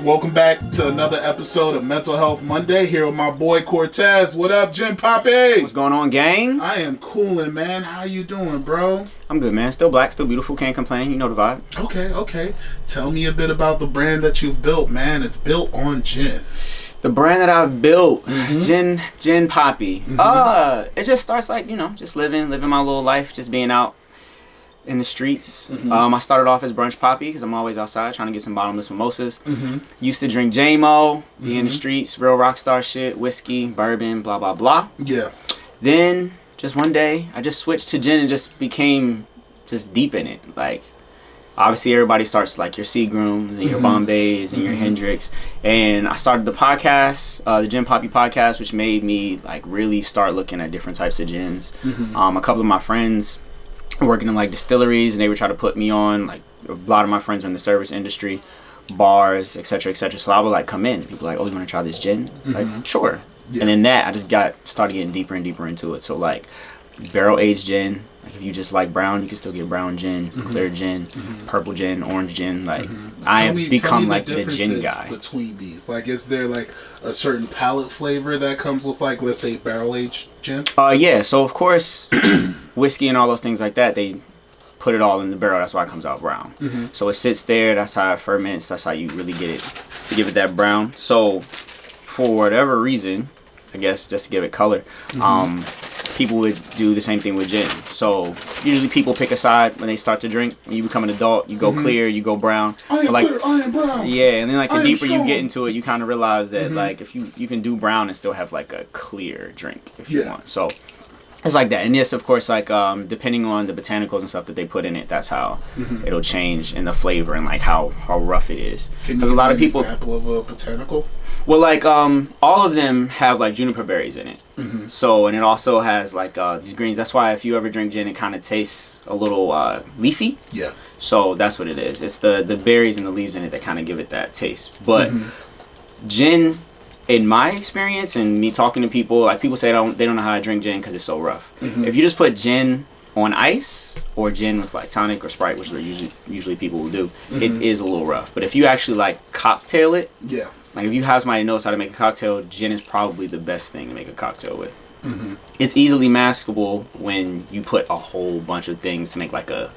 Welcome back to another episode of Mental Health Monday. Here with my boy Cortez. What up, Jim Papi? What's going on, gang? I am coolin', man. How you doing, bro? I'm good, man. Still black, still beautiful. Can't complain. You know the vibe. Okay. Tell me a bit about the brand that you've built, man. It's built on gin. The brand that I've built, Gin Papi. It just starts like, just living my little life, just being out in the streets. I started off as brunch Papi because I'm always outside trying to get some bottomless mimosas. Used to drink J-Mo, be in the streets, real rock star shit, whiskey, bourbon, blah, blah, blah. Yeah. Then, just one day, I just switched to gin and just became just deep in it. Like, obviously everybody starts like your Seagrams and your Bombays and your Hendrix. And I started the podcast, the Gin Papi podcast, which made me like really start looking at different types of gins. A couple of my friends working in like distilleries, and they would try to put me on. Like a lot of my friends are in the service industry, bars, etc., etc. So I would like come in. People like, oh, you want to try this gin? Like, sure. Yeah. And then that I just started getting deeper and deeper into it. So like barrel aged gin. Like if you just like brown, you can still get brown gin, clear gin, purple gin, orange gin. Like I have become like the gin guy. Between these, like, is there like a certain palate flavor that comes with like, let's say, barrel aged gin? Yeah. So of course, whiskey and all those things like that, they put it all in the barrel. That's why it comes out brown. So it sits there. That's how it ferments. That's how you really get it to give it that brown. So for whatever reason, I guess just to give it color, people would do the same thing with gin. So usually people pick a side when they start to drink. When you become an adult, you go clear, you go brown. I am like, clear, I am brown. Yeah, and then like the deeper you get into it, you kind of realize that like if you can do brown and still have like a clear drink if you want. So it's like that. And yes, of course, like depending on the botanicals and stuff that they put in it, that's how it'll change in the flavor and like how rough it is. Can you give an example of a botanical? Well, like all of them have like juniper berries in it. So, and it also has like these greens. That's why if you ever drink gin, it kind of tastes a little leafy. Yeah. So that's what it is. It's the berries and the leaves in it that kind of give it that taste. But gin, in my experience and me talking to people, like people say they don't know how to drink gin because it's so rough. If you just put gin on ice or gin with like tonic or Sprite, which usually people will do, it is a little rough. But if you actually like cocktail it, like if you have somebody who knows how to make a cocktail, gin is probably the best thing to make a cocktail with. It's easily maskable when you put a whole bunch of things to make like a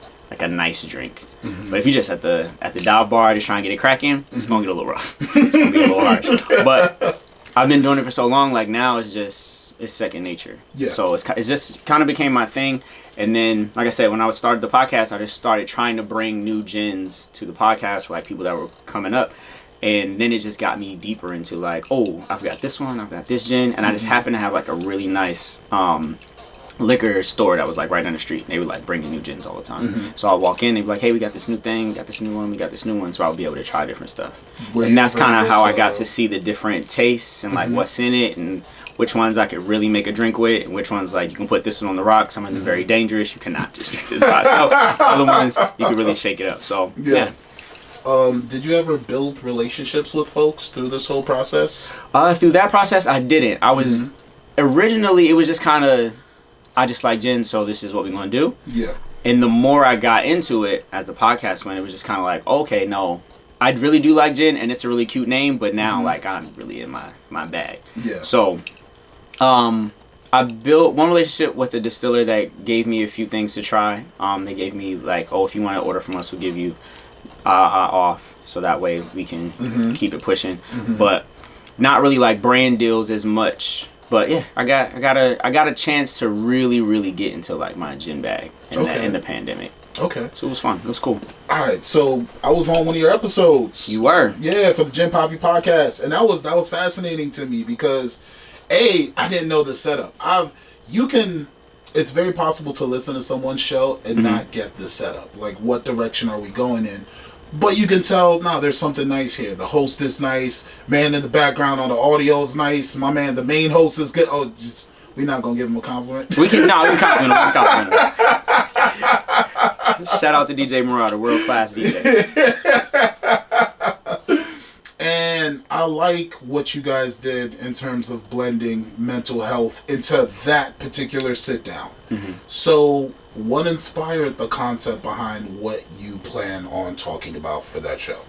nice drink. But if you just at the dive bar just trying to get it cracking, it's gonna get a little rough. It's gonna be a little harsh. But I've been doing it for so long, like now it's second nature. Yeah. So it's just kind of became my thing. And then, like I said, when I started the podcast, I just started trying to bring new gins to the podcast for like people that were coming up. And then it just got me deeper into like, oh, I've got this one, I've got this gin. And I just happened to have like a really nice liquor store that was like right down the street. They would like bring in new gins all the time. So I'll walk in, they'd be like, hey, we got this new thing, we got this new one, we got this new one. So I'll be able to try different stuff. And that's kind of how I got to see the different tastes and like what's in it and which ones I could really make a drink with, and which ones like you can put this one on the rocks. Some of them are very dangerous. You cannot just drink this by itself. Other ones you can really shake it up. So yeah. Did you ever build relationships with folks through this whole process? Through that process, I didn't. I was originally, it was just kind of, I just like gin, so this is what we're gonna do. Yeah. And the more I got into it as the podcast went, it was just kind of like, okay, no, I really do like gin, and it's a really cute name, but now like I'm really in my bag. Yeah. So, I built one relationship with a distiller that gave me a few things to try. They gave me like, oh, if you want to order from us, we'll give you off, so that way we can keep it pushing. But not really like brand deals as much. But yeah, I got a chance to really get into like my gin bag in the pandemic. Okay. So it was fun. It was cool. All right. So I was on one of your episodes. You were? Yeah, for the Gin Papi podcast, and that was fascinating to me because I didn't know the setup. It's very possible to listen to someone's show and not get the setup. Like, what direction are we going in? But you can tell, there's something nice here. The host is nice. Man in the background on the audio is nice. My man, the main host is good. Oh, we're not going to give him a compliment. We can compliment him. Shout out to DJ Murata, world-class DJ. And I like what you guys did in terms of blending mental health into that particular sit-down. So what inspired the concept behind what you plan on talking about for that show?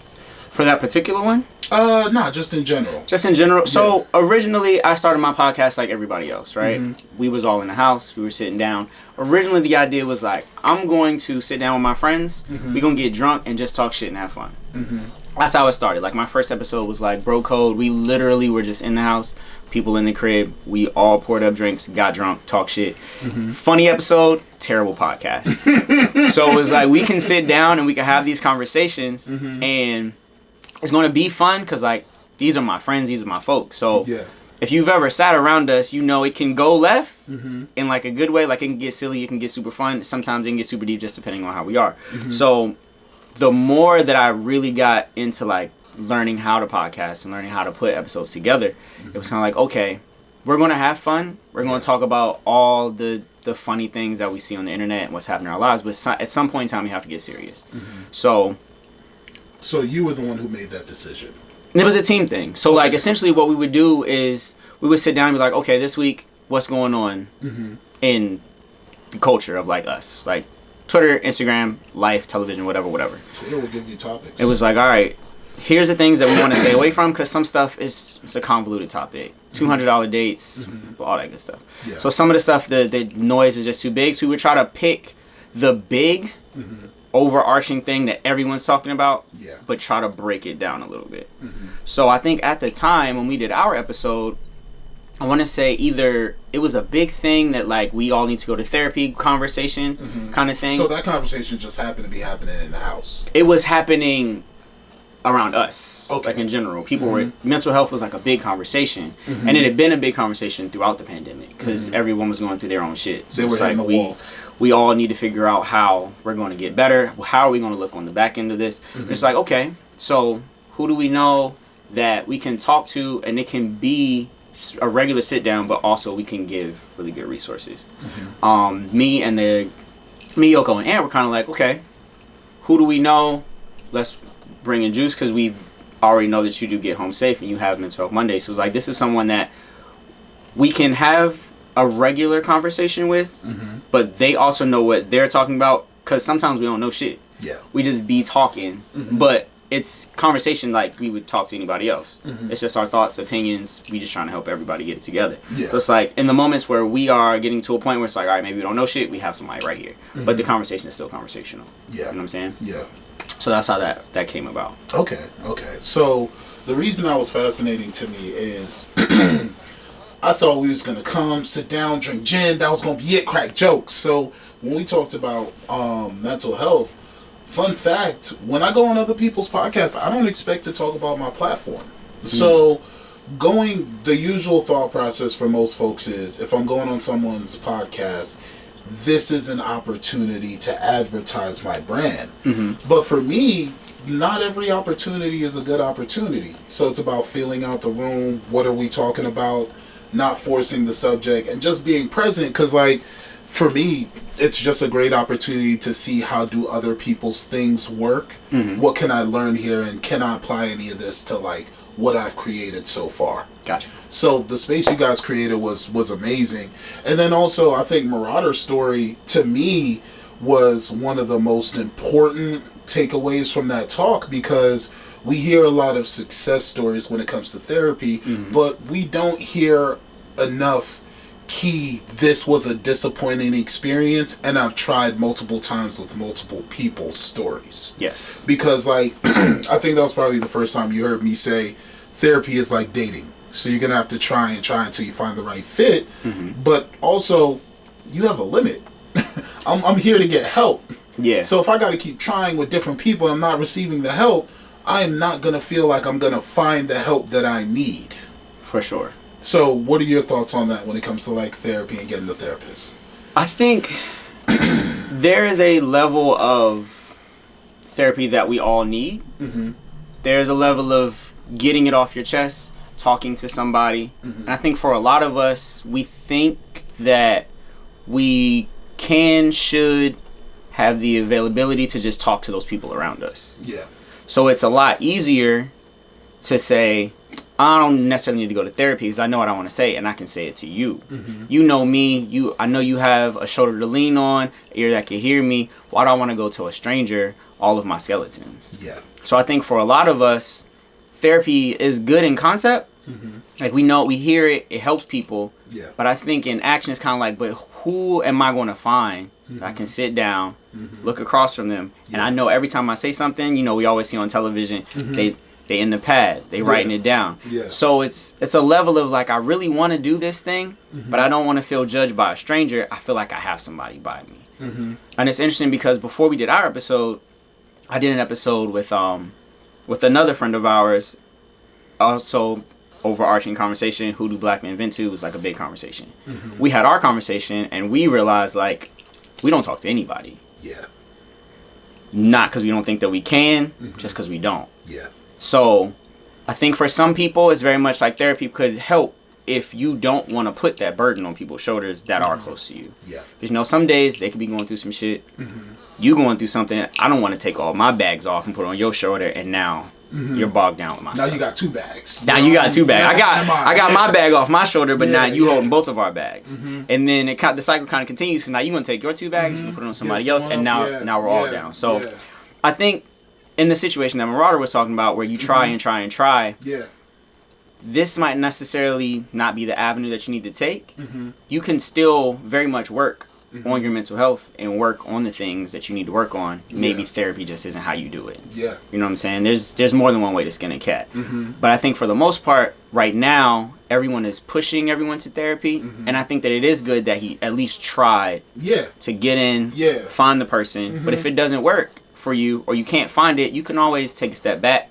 For that particular one? Nah, just in general. Just in general. So originally I started my podcast like everybody else, right? We was all in the house. We were sitting down. Originally the idea was like, I'm going to sit down with my friends. We're going to get drunk and just talk shit and have fun. That's how it started. Like my first episode was like bro code. We literally were just in the house, people in the crib. We all poured up drinks, got drunk, talk shit. Funny episode, terrible podcast. So it was like we can sit down and we can have these conversations and it's going to be fun because like these are my friends, these are my folks. So if you've ever sat around us, you know it can go left in like a good way. Like it can get silly, it can get super fun. Sometimes it can get super deep just depending on how we are. So the more that I really got into like learning how to podcast and learning how to put episodes together, it was kind of like, okay, we're going to have fun. We're going to talk about all the funny things that we see on the internet and what's happening in our lives. But at some point in time, we have to get serious. So you were the one who made that decision. It was a team thing. So like essentially what we would do is we would sit down and be like, okay, this week, what's going on in the culture of like us? Like Twitter, Instagram, life, television, whatever. Twitter will give you topics. It was like, all right, here's the things that we want to stay away from because some stuff it's a convoluted topic. $200 dates, all that good stuff. So some of the stuff, the noise is just too big. So we would try to pick the big overarching thing that everyone's talking about, but try to break it down a little bit. So I think at the time when we did our episode, I want to say either it was a big thing that like we all need to go to therapy conversation kind of thing. So that conversation just happened to be happening in the house. It was happening around us, like in general. People were, mental health was like a big conversation, and it had been a big conversation throughout the pandemic because everyone was going through their own shit. So it's like we all need to figure out how we're going to get better. How are we going to look on the back end of this? It's like, okay, so who do we know that we can talk to, and it can be a regular sit down, but also we can give really good resources. Me, Yoko, and Ant were kind of like, okay, who do we know? Let's bring in Juice because we already know that you do get home safe and you have Mental Health Mondays. So it was like, this is someone that we can have a regular conversation with, but they also know what they're talking about because sometimes we don't know shit. We just be talking, but it's conversation like we would talk to anybody else. It's just our thoughts, opinions. We just trying to help everybody get it together. So it's like in the moments where we are getting to a point where it's like, all right, maybe we don't know shit. We have somebody right here, but the conversation is still conversational. You know what I'm saying? So that's how that came about. Okay. So the reason that was fascinating to me is I thought we was gonna come, sit down, drink gin. That was gonna be it, crack jokes. So when we talked about mental health, fun fact, when I go on other people's podcasts, I don't expect to talk about my platform. So the usual thought process for most folks is if I'm going on someone's podcast, this is an opportunity to advertise my brand. But for me, not every opportunity is a good opportunity. So it's about feeling out the room. What are we talking about? Not forcing the subject and just being present. Because like, for me, it's just a great opportunity to see how do other people's things work. What can I learn here, and can I apply any of this to like what I've created so far? Gotcha. So the space you guys created was amazing. And then also I think Marauder's story to me was one of the most important takeaways from that talk, because we hear a lot of success stories when it comes to therapy, but we don't hear enough this was a disappointing experience and I've tried multiple times with multiple people's stories. Yes. Because like I think that was probably the first time you heard me say therapy is like dating. So you're going to have to try until you find the right fit. But also you have a limit. I'm here to get help. Yeah. So if I got to keep trying with different people and I'm not receiving the help, I am not going to feel like I'm going to find the help that I need. For sure. So what are your thoughts on that when it comes to like therapy and getting the therapist? I think there is a level of therapy that we all need. There's a level of getting it off your chest, talking to somebody. And I think for a lot of us, we think that we should have the availability to just talk to those people around us. Yeah. So it's a lot easier to say, I don't necessarily need to go to therapy because I know what I want to say and I can say it to you. You know me. I know you have a shoulder to lean on, ear that can hear me. Why do I want to go to a stranger all of my skeletons. Yeah. So I think for a lot of us, therapy is good in concept. Like we hear it, it helps people. Yeah. But I think in action it's kind of like, but who am I going to find that I can sit down, look across from them, and I know every time I say something, you know, we always see on television, they in the pad, they writing it down. Yeah. So it's a level of like, I really want to do this thing, but I don't want to feel judged by a stranger. I feel like I have somebody by me. And it's interesting because before we did our episode, I did an episode with another friend of ours, also overarching conversation, who do black men vent to, was like a big conversation. We had our conversation and we realized like we don't talk to anybody. Yeah. Not because we don't think that we can, just because we don't. Yeah. So I think for some people it's very much like therapy could help if you don't want to put that burden on people's shoulders that are close to you. Yeah. Because you know, some days they could be going through some shit. You going through something, I don't want to take all my bags off and put it on your shoulder, and now you're bogged down with my stuff. Now you got 2 bags. Now you got 2 bags. I got my bag off my shoulder, but now you holding both of our bags. And then the cycle kind of continues. So now you're going to take your 2 bags, you can put it on somebody else, and now we're all down. So I think in the situation that Marauder was talking about, where you try and try and try, this might necessarily not be the avenue that you need to take. You can still very much work on your mental health and work on the things that you need to work on. Maybe therapy just isn't how you do it. Yeah. You know what I'm saying? There's more than one way to skin a cat. But I think for the most part, right now, everyone is pushing everyone to therapy. And I think that it is good that he at least tried to get in, find the person. But if it doesn't work for you, or you can't find it, you can always take a step back.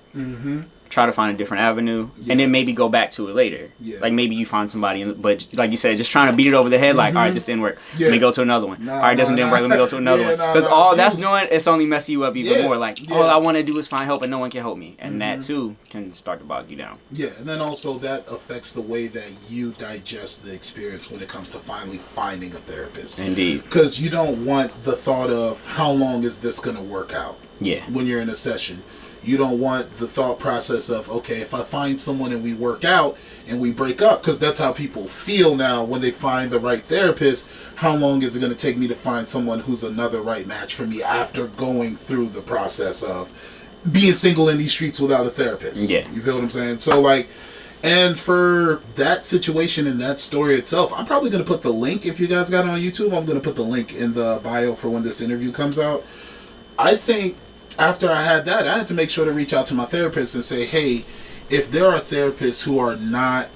Try to find a different avenue, and then maybe go back to it later. Like maybe you find somebody, but like you said, just trying to beat it over the head. Like, all right, this didn't work. Let me go to another one. All right, this one didn't work. Let me go to another one. Because all that's doing, it's only messing you up even more. Like, all I want to do is find help, and no one can help me, and that too can start to bog you down. Yeah, and then also that affects the way that you digest the experience when it comes to finally finding a therapist. Indeed. Because you don't want the thought of how long is this going to work out. Yeah. When you're in a session. You don't want the thought process of, okay, if I find someone and we work out and we break up, because that's how people feel now when they find the right therapist. How long is it going to take me to find someone who's another right match for me after going through the process of being single in these streets without a therapist? Yeah. You feel what I'm saying? So, like, and for that situation and that story itself, I'm probably going to put the link, if you guys got it on YouTube, I'm going to put the link in the bio for when this interview comes out. I think after I had that, I had to make sure to reach out to my therapist and say, hey, if there are therapists who are not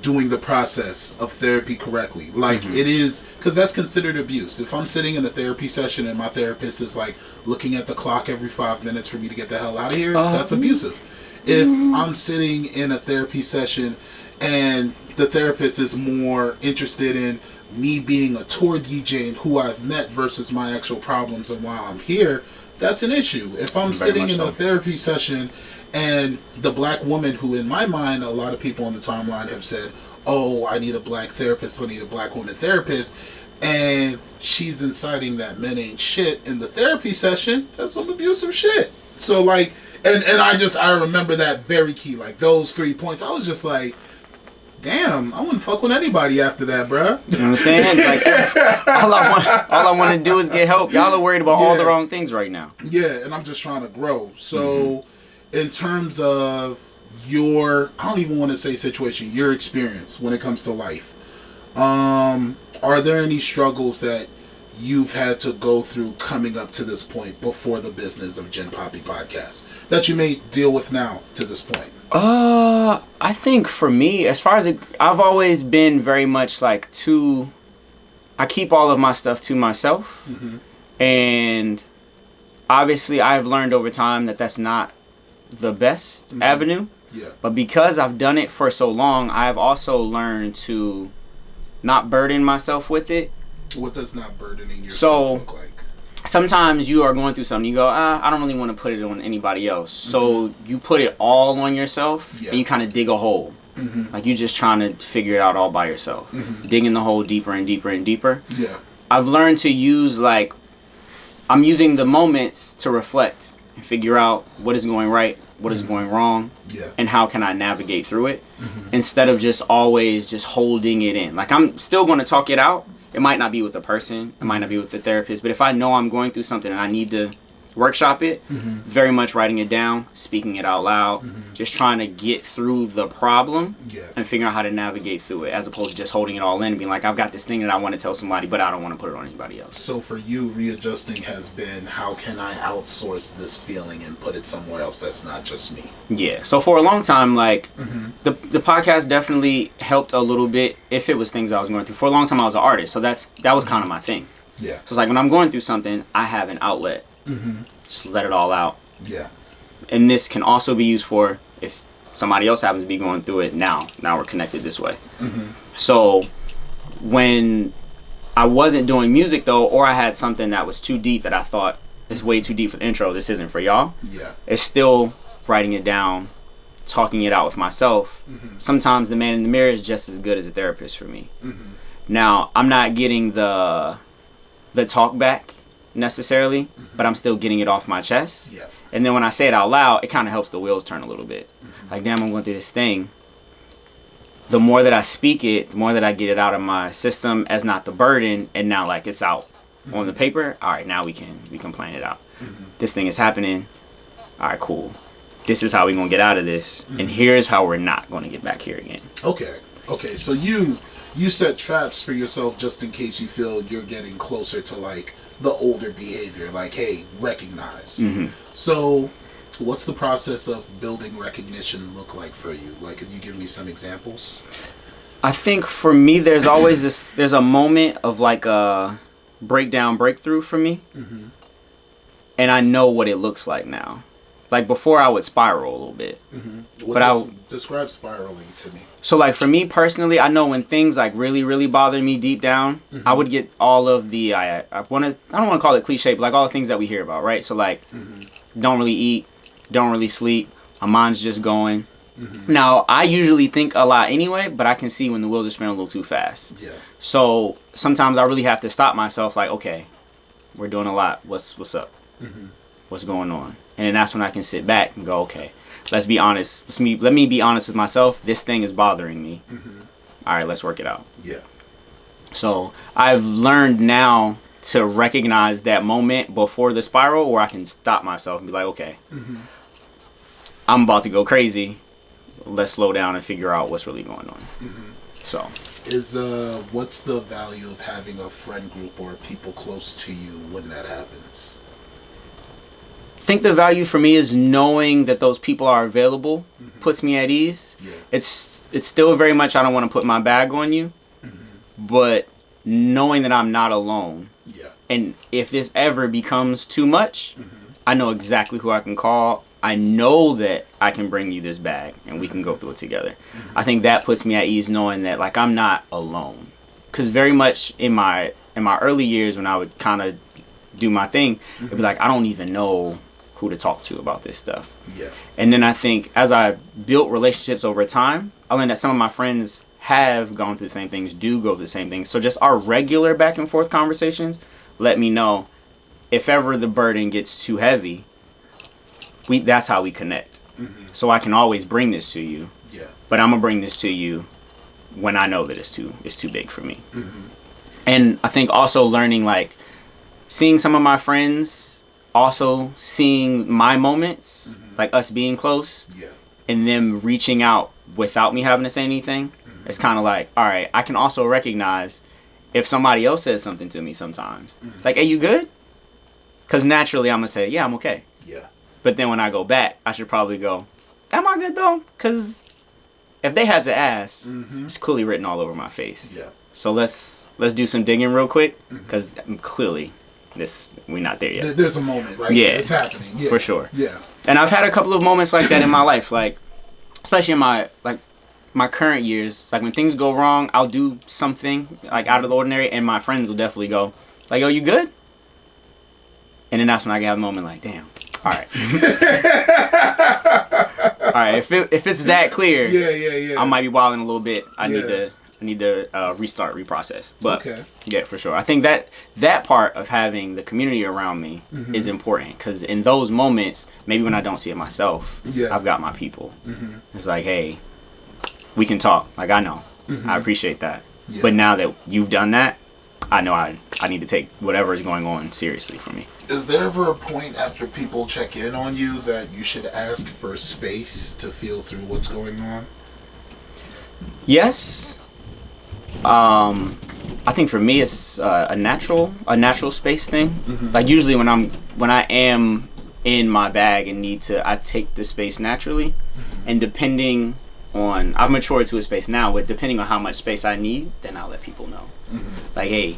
doing the process of therapy correctly, like it is, because that's considered abuse. If I'm sitting in a therapy session and my therapist is like looking at the clock every 5 minutes for me to get the hell out of here, that's abusive. If I'm sitting in a therapy session and the therapist is more interested in me being a tour DJ and who I've met versus my actual problems and why I'm here, that's an issue. If I'm sitting in a therapy session and the black woman who, in my mind, a lot of people on the timeline have said, oh, I need a black therapist, I need a black woman therapist, and she's inciting that men ain't shit in the therapy session, that's some abusive shit. So, like, and I remember that very key, like, those 3 points. I was just like, damn, I wouldn't fuck with anybody after that, bruh. You know what I'm saying? Like, all I want to do is get help. Y'all are worried about all the wrong things right now. Yeah, and I'm just trying to grow. So, in terms of your, I don't even want to say situation, your experience when it comes to life, are there any struggles that you've had to go through coming up to this point before the business of Gin Papi Podcast that you may deal with now to this point? I think for me, as far as I've always been very much like I keep all of my stuff to myself, and obviously I've learned over time that that's not the best avenue. Yeah. But because I've done it for so long, I've also learned to not burden myself with it. What does not burdening yourself look like? Sometimes you are going through something, you go, I don't really want to put it on anybody else. So you put it all on yourself, and you kind of dig a hole. Like you're just trying to figure it out all by yourself. Digging the hole deeper and deeper and deeper. Yeah. I've learned to use, like, I'm using the moments to reflect and figure out what is going right, what is going wrong, and how can I navigate through it, instead of just always just holding it in. Like, I'm still going to talk it out. It might not be with the person, it might not be with the therapist, but if I know I'm going through something and I need to workshop it. Very much writing it down, speaking it out loud, just trying to get through the problem and figuring out how to navigate through it, as opposed to just holding it all in and being like, I've got this thing that I want to tell somebody, but I don't want to put it on anybody else. So for you, readjusting has been, how can I outsource this feeling and put it somewhere else that's not just me? Yeah. So for a long time, like, the podcast definitely helped a little bit if it was things I was going through. For a long time, I was an artist, so that was kind of my thing. Yeah. So it's like when I'm going through something, I have an outlet. Just let it all out. Yeah. And this can also be used for if somebody else happens to be going through it. Now we're connected this way. So when I wasn't doing music though, or I had something that was too deep that I thought is way too deep for the intro, this isn't for y'all. Yeah. It's still writing it down, talking it out with myself. Sometimes the man in the mirror is just as good as a therapist for me. Now I'm not getting the talk back necessarily, but I'm still getting it off my chest. Yeah. And then when I say it out loud, it kind of helps the wheels turn a little bit. Like, damn, I'm going through this thing. The more that I speak it, the more that I get it out of my system as not the burden, and now like it's out on the paper. All right, now we can plan it out. This thing is happening. All right, cool. This is how we're going to get out of this, and here's how we're not going to get back here again. Okay. So you set traps for yourself just in case you feel you're getting closer to like the older behavior, like, hey, recognize. So what's the process of building recognition look like for you? Like, could you give me some examples? I think for me, there's always there's a moment of like a breakthrough for me. And I know what it looks like now. Like before I would spiral a little bit. Describe spiraling to me. So like for me personally, I know when things like really, really bother me deep down, I would get all of the, I don't want to call it cliche, but like all the things that we hear about, right? So like, don't really eat, don't really sleep, my mind's just going. Now, I usually think a lot anyway, but I can see when the wheels are spinning a little too fast. Yeah. So sometimes I really have to stop myself like, okay, we're doing a lot. What's up? What's going on? And then that's when I can sit back and go, okay, let's be honest. Let me be honest with myself. This thing is bothering me. All right, let's work it out. Yeah. So I've learned now to recognize that moment before the spiral where I can stop myself and be like, okay, I'm about to go crazy. Let's slow down and figure out what's really going on. So what's the value of having a friend group or people close to you when that happens? I think the value for me is knowing that those people are available puts me at ease. Yeah. It's still very much, I don't want to put my bag on you, but knowing that I'm not alone. Yeah. And if this ever becomes too much, I know exactly who I can call. I know that I can bring you this bag and we can go through it together. I think that puts me at ease knowing that like I'm not alone. Because very much in my early years when I would kind of do my thing, it'd be like I don't even know who to talk to about this stuff. Yeah. And then I think as I built relationships over time, I learned that some of my friends have gone through the same things, do go through the same things. So just our regular back and forth conversations let me know if ever the burden gets too heavy, that's how we connect. So I can always bring this to you. Yeah. But I'm gonna bring this to you when I know that it's too big for me. And I think also learning like seeing some of my friends also seeing my moments, like us being close, and them reaching out without me having to say anything. It's kind of like, all right, I can also recognize if somebody else says something to me sometimes. Like, hey, you good? Because naturally I'm going to say, yeah, I'm okay. Yeah. But then when I go back, I should probably go, am I good though? Because if they had to ask, it's clearly written all over my face. Yeah. So let's do some digging real quick, because clearly we're not there yet. There's a moment, right? Yeah, it's happening. Yeah, for sure. Yeah, and I've had a couple of moments like that in my life, like especially in my current years. Like when things go wrong, I'll do something like out of the ordinary, and my friends will definitely go, like, "Yo, you good?" And then that's when I get a moment like, "Damn, all right, all right." If it's that clear, I might be wilding a little bit. I need to restart, reprocess. But yeah, for sure. I think that part of having the community around me is important, because in those moments, maybe when I don't see it myself, I've got my people. It's like, hey, we can talk. Like, I know. I appreciate that. Yeah. But now that you've done that, I know I need to take whatever is going on seriously for me. Is there ever a point after people check in on you that you should ask for space to feel through what's going on? Yes. I think for me it's a natural space thing. Mm-hmm. Like usually when I am in my bag and I take the space naturally, mm-hmm. and depending on, I've matured to a space now, but depending on how much space I need, then I'll let people know. Mm-hmm. Like, hey,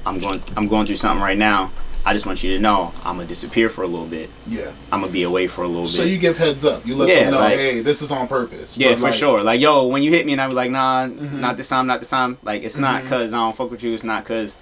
I'm going through something right now. I just want you to know I'm gonna disappear for a little bit. Yeah. I'm gonna be away for a little bit. So you give heads up. You let them know, like, hey, this is on purpose. Yeah, for sure. Like, yo, when you hit me and I be like, nah, mm-hmm. not this time. Like, it's mm-hmm. not because I don't fuck with you. It's not because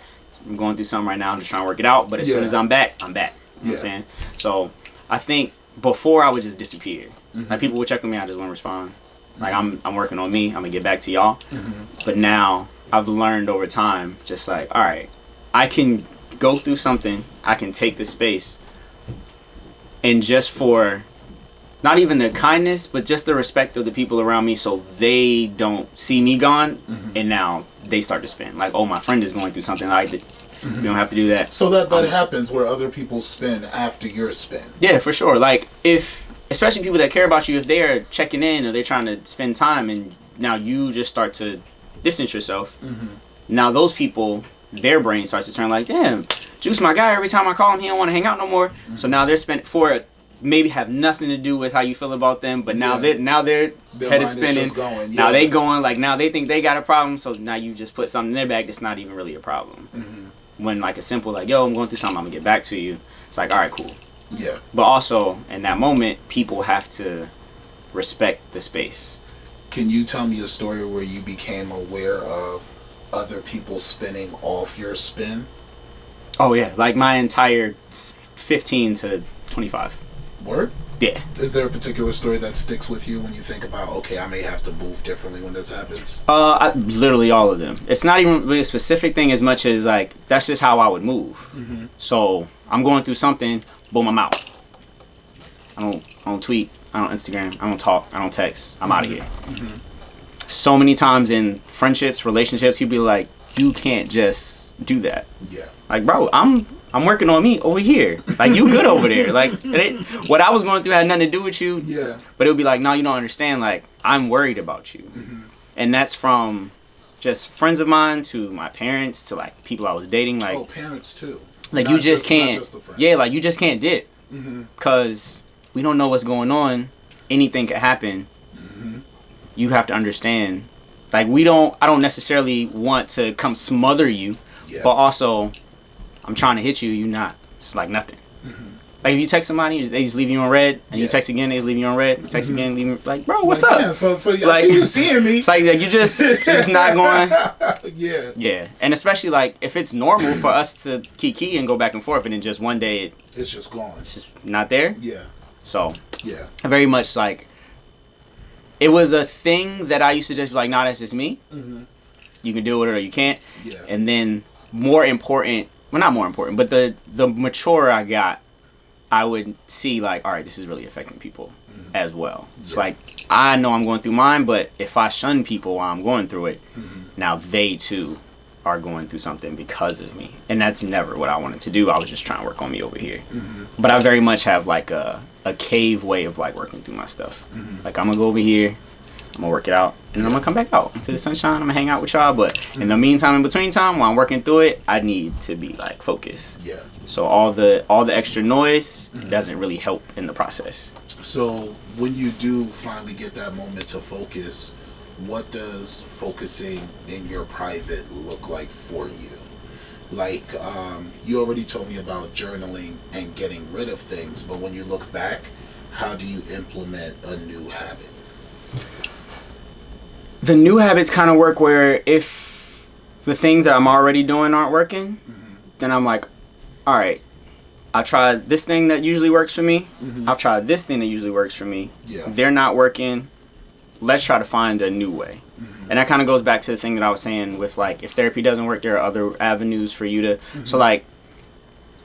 I'm going through something right now. I'm just trying to work it out. But as soon as I'm back, I'm back. You know what I'm saying? So I think before I would just disappear. Mm-hmm. Like, people would check on me, I just wouldn't respond. Like, I'm working on me. I'm gonna get back to y'all. Mm-hmm. But now I've learned over time, just like, all right, I can go through something, I can take the space, and just for not even the kindness, but just the respect of the people around me, so they don't see me gone, mm-hmm. and now they start to spin. Like, oh, my friend is going through something. Mm-hmm. You don't have to do that. So that happens where other people spin after your spin. Yeah, for sure. Like, especially people that care about you, if they are checking in or they're trying to spend time, and now you just start to distance yourself, mm-hmm. now those people, their brain starts to turn like, damn, Juice my guy, every time I call him he don't want to hang out no more. Mm-hmm. So now they're spent for it, maybe have nothing to do with how you feel about them, but now their head is spinning. Now they going, like, now they think they got a problem, so now you just put something in their bag that's not even really a problem. Mm-hmm. When like a simple like, yo, I'm going through something, I'm gonna get back to you. It's like, all right, cool. Yeah. But also in that moment, people have to respect the space. Can you tell me a story where you became aware of other people spinning off your spin? Oh yeah, like my entire 15 to 25. Word? Yeah. Is there a particular story that sticks with you when you think about, okay, I may have to move differently when this happens? Literally all of them. It's not even really a specific thing as much as like that's just how I would move. Mm-hmm. So I'm going through something, boom, I'm out. I don't tweet, I don't Instagram, I don't talk, I don't text. I'm out of here. Mm-hmm. So many times in friendships, relationships, people be like, you can't just do that. Yeah. Like, bro, I'm working on me over here. Like, you good over there. Like, what I was going through had nothing to do with you. Yeah. But it would be like, no, you don't understand. Like, I'm worried about you. Mm-hmm. And that's from just friends of mine to my parents to, like, people I was dating. Like, oh, parents, too. Like, you just can't. Yeah, like, you just can't dip. Because we don't know what's going on. Anything could happen. Mm-hmm. You have to understand. Like, I don't necessarily want to come smother you. Yeah. But also, I'm trying to hit you, you not. It's like nothing. Mm-hmm. Like if you text somebody, they just leave you on red, and you text again, they just leave you on red. You text again, leave me like, bro, what's up? Damn, so like, I see you seeing me. It's like you're just not going. Yeah. Yeah, and especially like if it's normal for us to kiki and go back and forth, and then just one day it's just gone. It's just not there. Yeah. So very much like it was a thing that I used to just be like, nah, that's just me. Mm-hmm. You can do it or you can't. Yeah. And then more important. Well, not more important, but the mature I got, I would see like, all right, this is really affecting people as well. Yeah. It's like, I know I'm going through mine, but if I shun people while I'm going through it, now they too are going through something because of me. And that's never what I wanted to do. I was just trying to work on me over here. But I very much have like a cave way of like working through my stuff. Like I'm going to go over here, I'm going to work it out, and then I'm going to come back out into the sunshine. I'm going to hang out with y'all. But in the meantime, in between time, while I'm working through it, I need to be like focused. Yeah. So all the extra noise doesn't really help in the process. So when you do finally get that moment to focus, what does focusing in your private look like for you? Like, you already told me about journaling and getting rid of things, but when you look back, how do you implement a new habit? The new habits kind of work where if the things that I'm already doing aren't working, then I'm like, all right, I tried this thing that usually works for me. I've tried this thing that usually works for me. Yeah. They're not working. Let's try to find a new way. And that kind of goes back to the thing that I was saying with like, if therapy doesn't work, there are other avenues for you to, so like,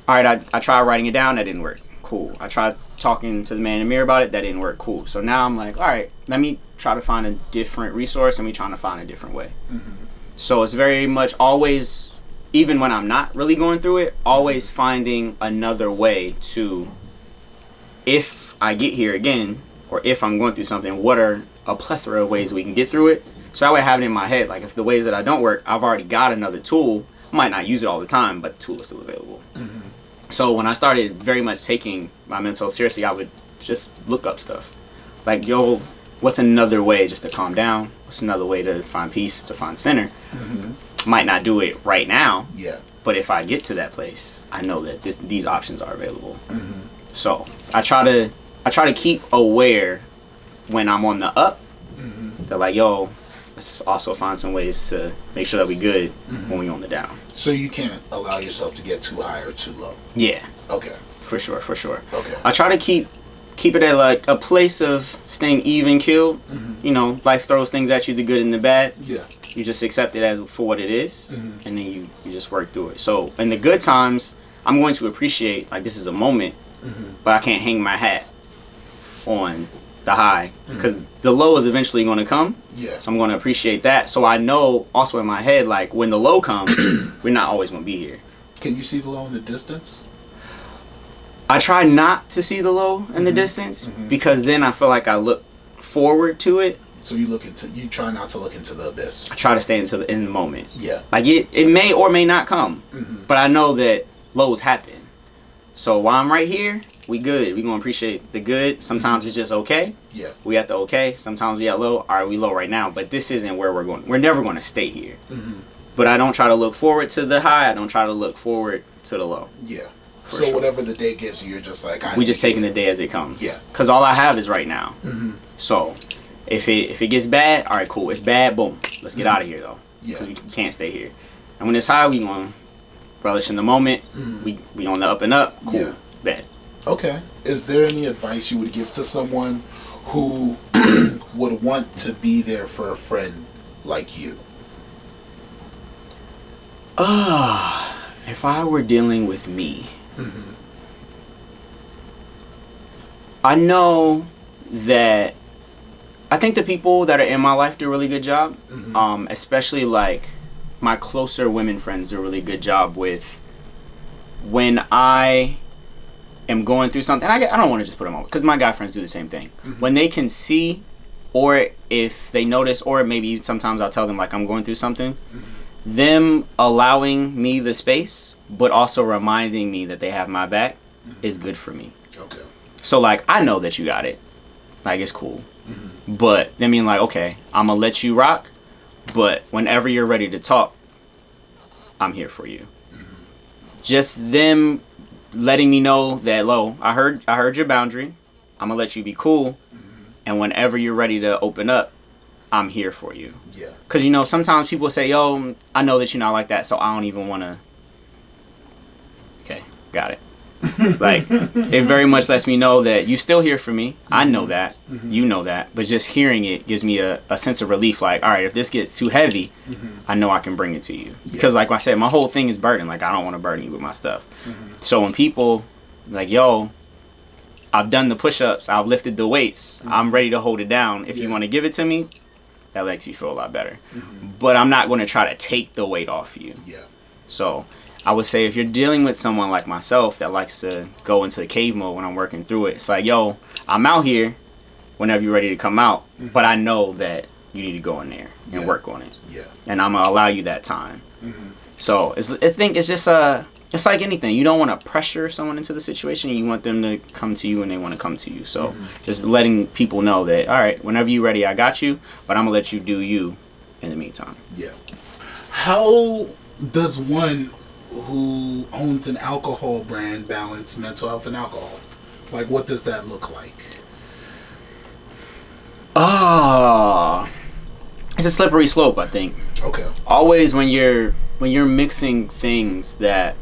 all right, I tried writing it down, that didn't work. Cool. I tried talking to the man in the mirror about it, that didn't work. Cool. So now I'm like, all right, let me try to find a different resource, and me trying to find a different way. So it's very much always even when I'm not really going through it, always finding another way to, if I get here again, or if I'm going through something, what are a plethora of ways we can get through it? So that way I have it in my head, like if the ways that I don't work, I've already got another tool. I might not use it all the time, but the tool is still available. Mm-hmm. So when I started very much taking my mental health seriously, I would just look up stuff. Like, yo, what's another way just to calm down? What's another way to find peace, to find center? Mm-hmm. Might not do it right now, but if I get to that place, I know that these options are available. Mm-hmm. So I try to keep aware when I'm on the up. Mm-hmm. They're like, yo, let's also find some ways to make sure that we good when we on the down. So you can't allow yourself to get too high or too low. Yeah. Okay. For sure. Okay. I try to keep it at like a place of staying even keeled. Mm-hmm. You know, life throws things at you, the good and the bad. Yeah. You just accept it as for what it is, and then you just work through it. So in the good times, I'm going to appreciate, like, this is a moment, but I can't hang my hat on the high, because the low is eventually going to come. Yeah. So I'm going to appreciate that. So I know also in my head, like, when the low comes, we're not always going to be here. Can you see the low in the distance? I try not to see the low in the distance, because then I feel like I look forward to it. So you try not to look into the abyss. I try to stay in the moment. Yeah. Like it may or may not come, but I know that lows happen. So while I'm right here, we good. We gonna appreciate the good. Sometimes it's just okay. Yeah. We at the okay. Sometimes we at low. All right, we low right now, but this isn't where we're going. We're never gonna stay here. But I don't try to look forward to the high. I don't try to look forward to the low. Yeah. So sure. Whatever the day gives you, you're just like, we just taking the day as it comes. Yeah. Because all I have is right now. So if it gets bad, all right, cool. It's bad. Boom. Let's get out of here though. Yeah. Because we can't stay here. And when it's high, we gonna relish in the moment. We on the up and up. Cool. Yeah. Bad. Okay. Is there any advice you would give to someone who would want to be there for a friend like you? If I were dealing with me, I know that I think the people that are in my life do a really good job. Especially like my closer women friends do a really good job with when I am going through something. I don't want to just put them on, because my guy friends do the same thing. When they can see, or if they notice, or maybe sometimes I'll tell them like I'm going through something, them allowing me the space, but also reminding me that they have my back is good for me. Okay. So like, I know that you got it. Like, it's cool. But I mean, like, okay, I'm gonna let you rock, but whenever you're ready to talk, I'm here for you. Just them letting me know that, lo, I heard your boundary. I'm gonna let you be cool, and whenever you're ready to open up, I'm here for you. Yeah. Cause you know, sometimes people say, yo, I know that you're not like that, so I don't even wanna. Okay, got it. Like, it very much lets me know that you still here for me. I know that. You know that. But just hearing it gives me a sense of relief. Like, all right, if this gets too heavy, I know I can bring it to you. Because like I said, my whole thing is burden. Like, I don't want to burden you with my stuff. So when people like, yo, I've done the push-ups, I've lifted the weights, I'm ready to hold it down. If you want to give it to me, that makes you feel a lot better. But I'm not going to try to take the weight off you. Yeah. So I would say if you're dealing with someone like myself that likes to go into the cave mode when I'm working through it, it's like, yo, I'm out here whenever you're ready to come out, but I know that you need to go in there and work on it. Yeah. And I'm going to allow you that time. So I think it's just it's like anything. You don't want to pressure someone into the situation. You want them to come to you when they want to come to you. So just letting people know that, all right, whenever you're ready, I got you, but I'm going to let you do you in the meantime. Yeah. How does one who owns an alcohol brand balance mental health and alcohol? Like, what does that look like? It's a slippery slope, I think. Okay. Always when you're mixing things that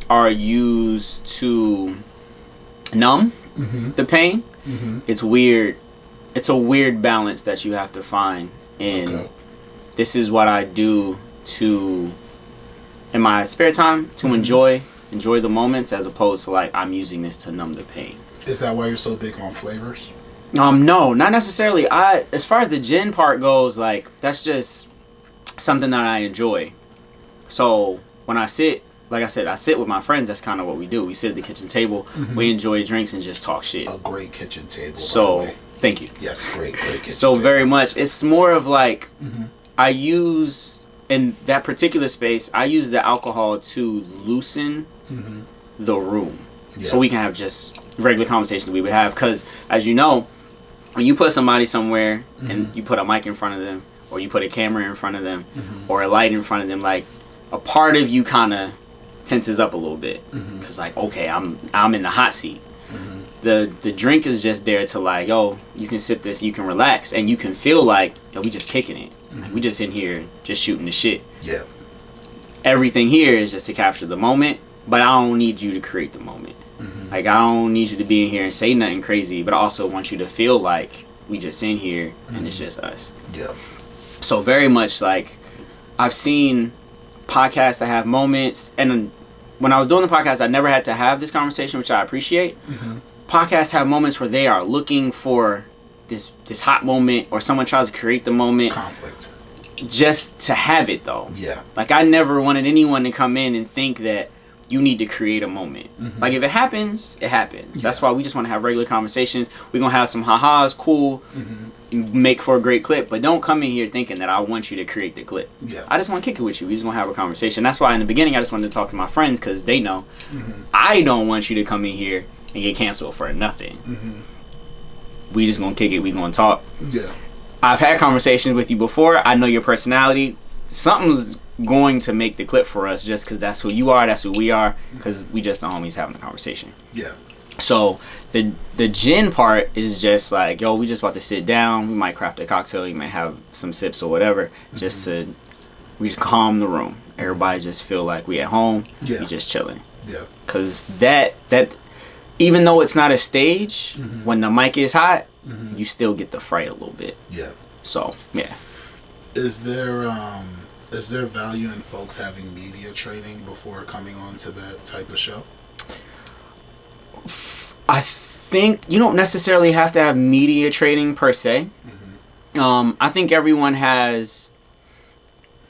are used to numb the pain, it's weird. It's a weird balance that you have to find. And this is what I do in my spare time to enjoy the moments, as opposed to like I'm using this to numb the pain. Is that why you're so big on flavors? No, not necessarily. As far as the gin part goes, like that's just something that I enjoy. So when I sit, like I said, I sit with my friends. That's kind of what we do. We sit at the kitchen table. We enjoy drinks and just talk shit. A great kitchen table, so, by the way. Thank you. Yes, great kitchen so table. Very much. It's more of like, I use, in that particular space, I use the alcohol to loosen the room. Yeah. So we can have just regular conversations that we would have. Because, as you know, when you put somebody somewhere and you put a mic in front of them, or you put a camera in front of them, or a light in front of them, like, a part of you kind of tenses up a little bit. Because, like, okay, I'm in the hot seat. The drink is just there to, like, yo, you can sip this, you can relax, and you can feel like, yo, we just kicking it. Like, we just in here just shooting the shit. Yeah. Everything here is just to capture the moment, but I don't need you to create the moment. Like, I don't need you to be in here and say nothing crazy, but I also want you to feel like we just in here and it's just us. Yeah. So very much, like, I've seen podcasts that have moments, and when I was doing the podcast, I never had to have this conversation, which I appreciate. Podcasts have moments where they are looking for this hot moment, or someone tries to create the moment. Conflict. Just to have it, though. Yeah. Like, I never wanted anyone to come in and think that you need to create a moment. Like, if it happens, it happens. Yeah. That's why we just want to have regular conversations. We're going to have some ha-has, cool, make for a great clip, but don't come in here thinking that I want you to create the clip. Yeah. I just want to kick it with you. We just want to have a conversation. That's why in the beginning I just wanted to talk to my friends, because they know I don't want you to come in here and get canceled for nothing. We just going to kick it. We going to talk. Yeah. I've had conversations with you before. I know your personality. Something's going to make the clip for us, just because that's who you are, that's who we are, because we just the homies having a conversation. Yeah. So the gin part is just like, yo, we just about to sit down. We might craft a cocktail. You might have some sips or whatever, just to we just calm the room. Everybody just feel like we at home. Yeah. We just chilling. Yeah. Because that even though it's not a stage, when the mic is hot, you still get the fright a little bit. Yeah. So yeah. Is there value in folks having media training before coming on to that type of show? I think you don't necessarily have to have media training per se. I think everyone has,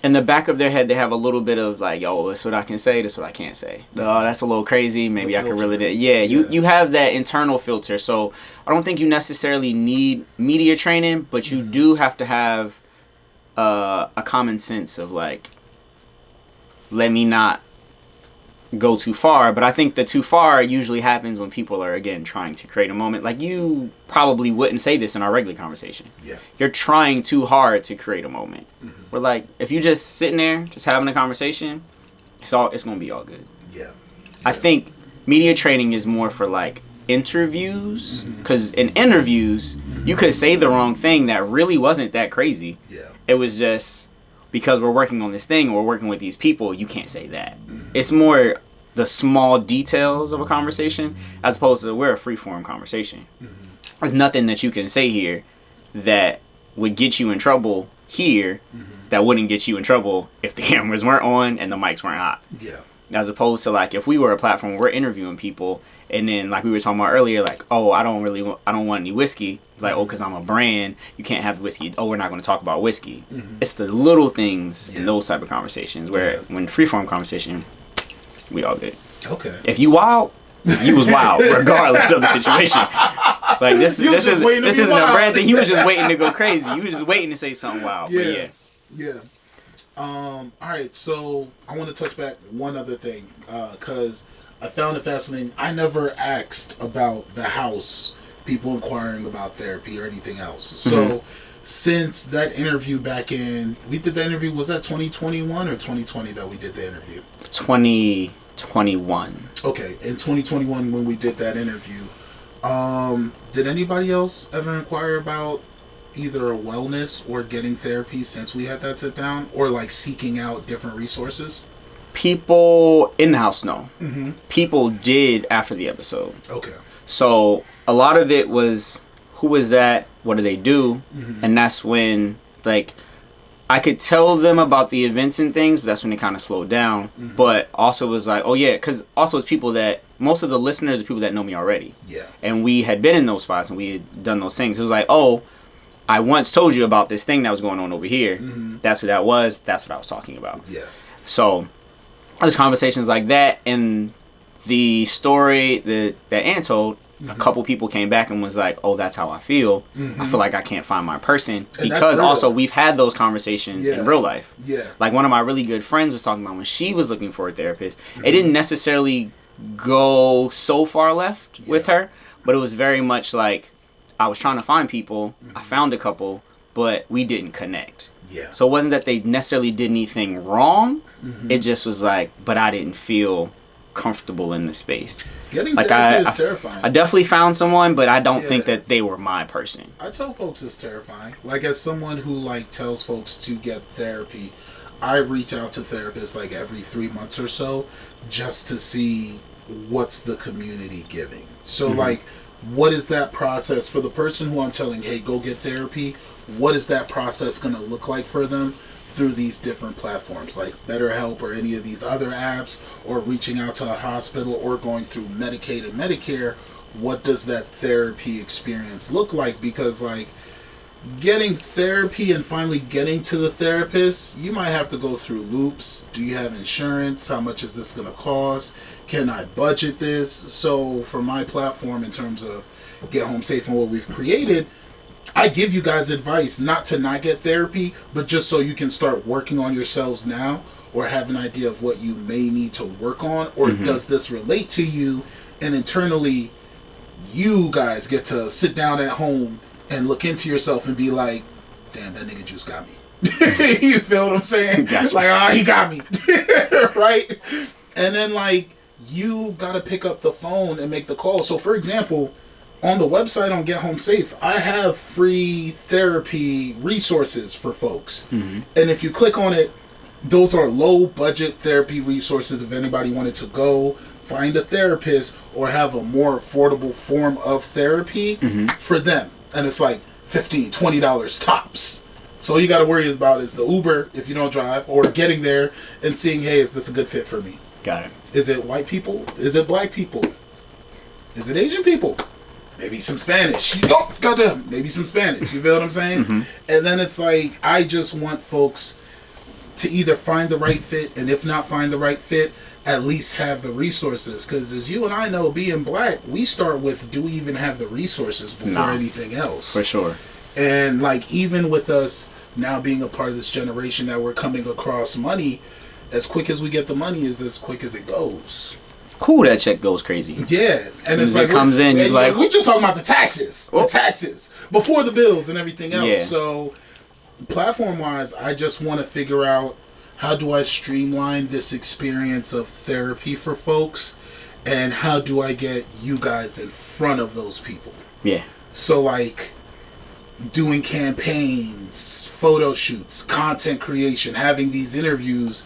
in the back of their head, they have a little bit of like, yo, this is what I can say, this is what I can't say. Oh, that's a little crazy. Maybe I could really yeah. You have that internal filter. So I don't think you necessarily need media training, but you do have to have a common sense of like, let me not go too far. But I think the too far usually happens when people are, again, trying to create a moment. Like, you probably wouldn't say this in our regular conversation. Yeah. You're trying too hard to create a moment. We're like, if you just sitting there just having a conversation, it's gonna be all good. Yeah. I think media training is more for like interviews, because in interviews you could say the wrong thing that really wasn't that crazy. Yeah. It was just because we're working on this thing or we're working with these people, you can't say that. It's more the small details of a conversation, as opposed to we're a free-form conversation. There's nothing that you can say here that would get you in trouble here that wouldn't get you in trouble if the cameras weren't on and the mics weren't hot. Yeah. As opposed to like if we were a platform where we're interviewing people and then like we were talking about earlier, like, oh, I don't want any whiskey. Like, oh, because I'm a brand, you can't have whiskey. Oh, we're not going to talk about whiskey. It's the little things in those type of conversations where when freeform conversation, we all good. Okay. If you wild, you was wild regardless of the situation. Like this isn't a brand thing. He was just waiting to go crazy. You was just waiting to say something wild. Yeah. But yeah. All right, so I want to touch back one other thing, because I found it fascinating. I never asked about the house, people inquiring about therapy or anything else. So since that interview back in, we did the interview, was that 2021 or 2020 that we did the interview? 2021. Okay, in 2021 when we did that interview, did anybody else ever inquire about either a wellness or getting therapy since we had that sit down, or like seeking out different resources? People in the house, no. People did after the episode. Okay. So a lot of it was, who is that? What do they do? And that's when, like, I could tell them about the events and things, but that's when they kind of slowed down. But also was like, oh yeah, because also it's people that, most of the listeners are people that know me already. Yeah. And we had been in those spots and we had done those things. It was like, oh, I once told you about this thing that was going on over here. That's what that was. That's what I was talking about. Yeah. So there's conversations like that, and the story that Ann told, a couple people came back and was like, oh, that's how I feel. I feel like I can't find my person. And because also we've had those conversations in real life. Yeah. Like one of my really good friends was talking about when she was looking for a therapist. It didn't necessarily go so far left with her, but it was very much like I was trying to find people. I found a couple, but we didn't connect. Yeah. So it wasn't that they necessarily did anything wrong. It just was like, but I didn't feel comfortable in the space. Getting therapy is terrifying. I definitely found someone, but I don't think that they were my person. I tell folks it's terrifying. Like, as someone who like tells folks to get therapy, I reach out to therapists like every 3 months or so just to see what's the community giving. So like, what is that process for the person who I'm telling, hey, go get therapy? What is that process going to look like for them through these different platforms like BetterHelp or any of these other apps, or reaching out to a hospital, or going through Medicaid and Medicare? What does that therapy experience look like? Because like, getting therapy and finally getting to the therapist, you might have to go through loops. Do you have insurance? How much is this going to cost? Can I budget this? So for my platform, in terms of Get Home Safe and what we've created, I give you guys advice not to not get therapy, but just so you can start working on yourselves now, or have an idea of what you may need to work on, or does this relate to you? And internally, you guys get to sit down at home and look into yourself and be like, damn, that nigga Juice got me. You feel what I'm saying? Gotcha. Like, oh, he got me. Right? And then like, you gotta pick up the phone and make the call. So for example, on the website on Get Home Safe, I have free therapy resources for folks. And if you click on it, those are low budget therapy resources if anybody wanted to go find a therapist or have a more affordable form of therapy for them. And it's like $15, $20 tops. So all you got to worry about is the Uber if you don't drive, or getting there and seeing, hey, is this a good fit for me? Got it. Is it white people? Is it black people? Is it Asian people? Maybe some Spanish. Oh, goddamn. Maybe some Spanish. You feel what I'm saying? And then it's like, I just want folks to either find the right fit, and if not find the right fit, at least have the resources. Because as you and I know, being black, we start with, do we even have the resources before anything else? For sure. And like, even with us now being a part of this generation that we're coming across money, as quick as we get the money is as quick as it goes. Cool, that check goes crazy. Yeah. And it's like, it comes in, you're like, we're just talking about the taxes. The taxes. Before the bills and everything else. Yeah. So platform wise, I just want to figure out, how do I streamline this experience of therapy for folks? And how do I get you guys in front of those people? Yeah. So like, doing campaigns, photo shoots, content creation, having these interviews.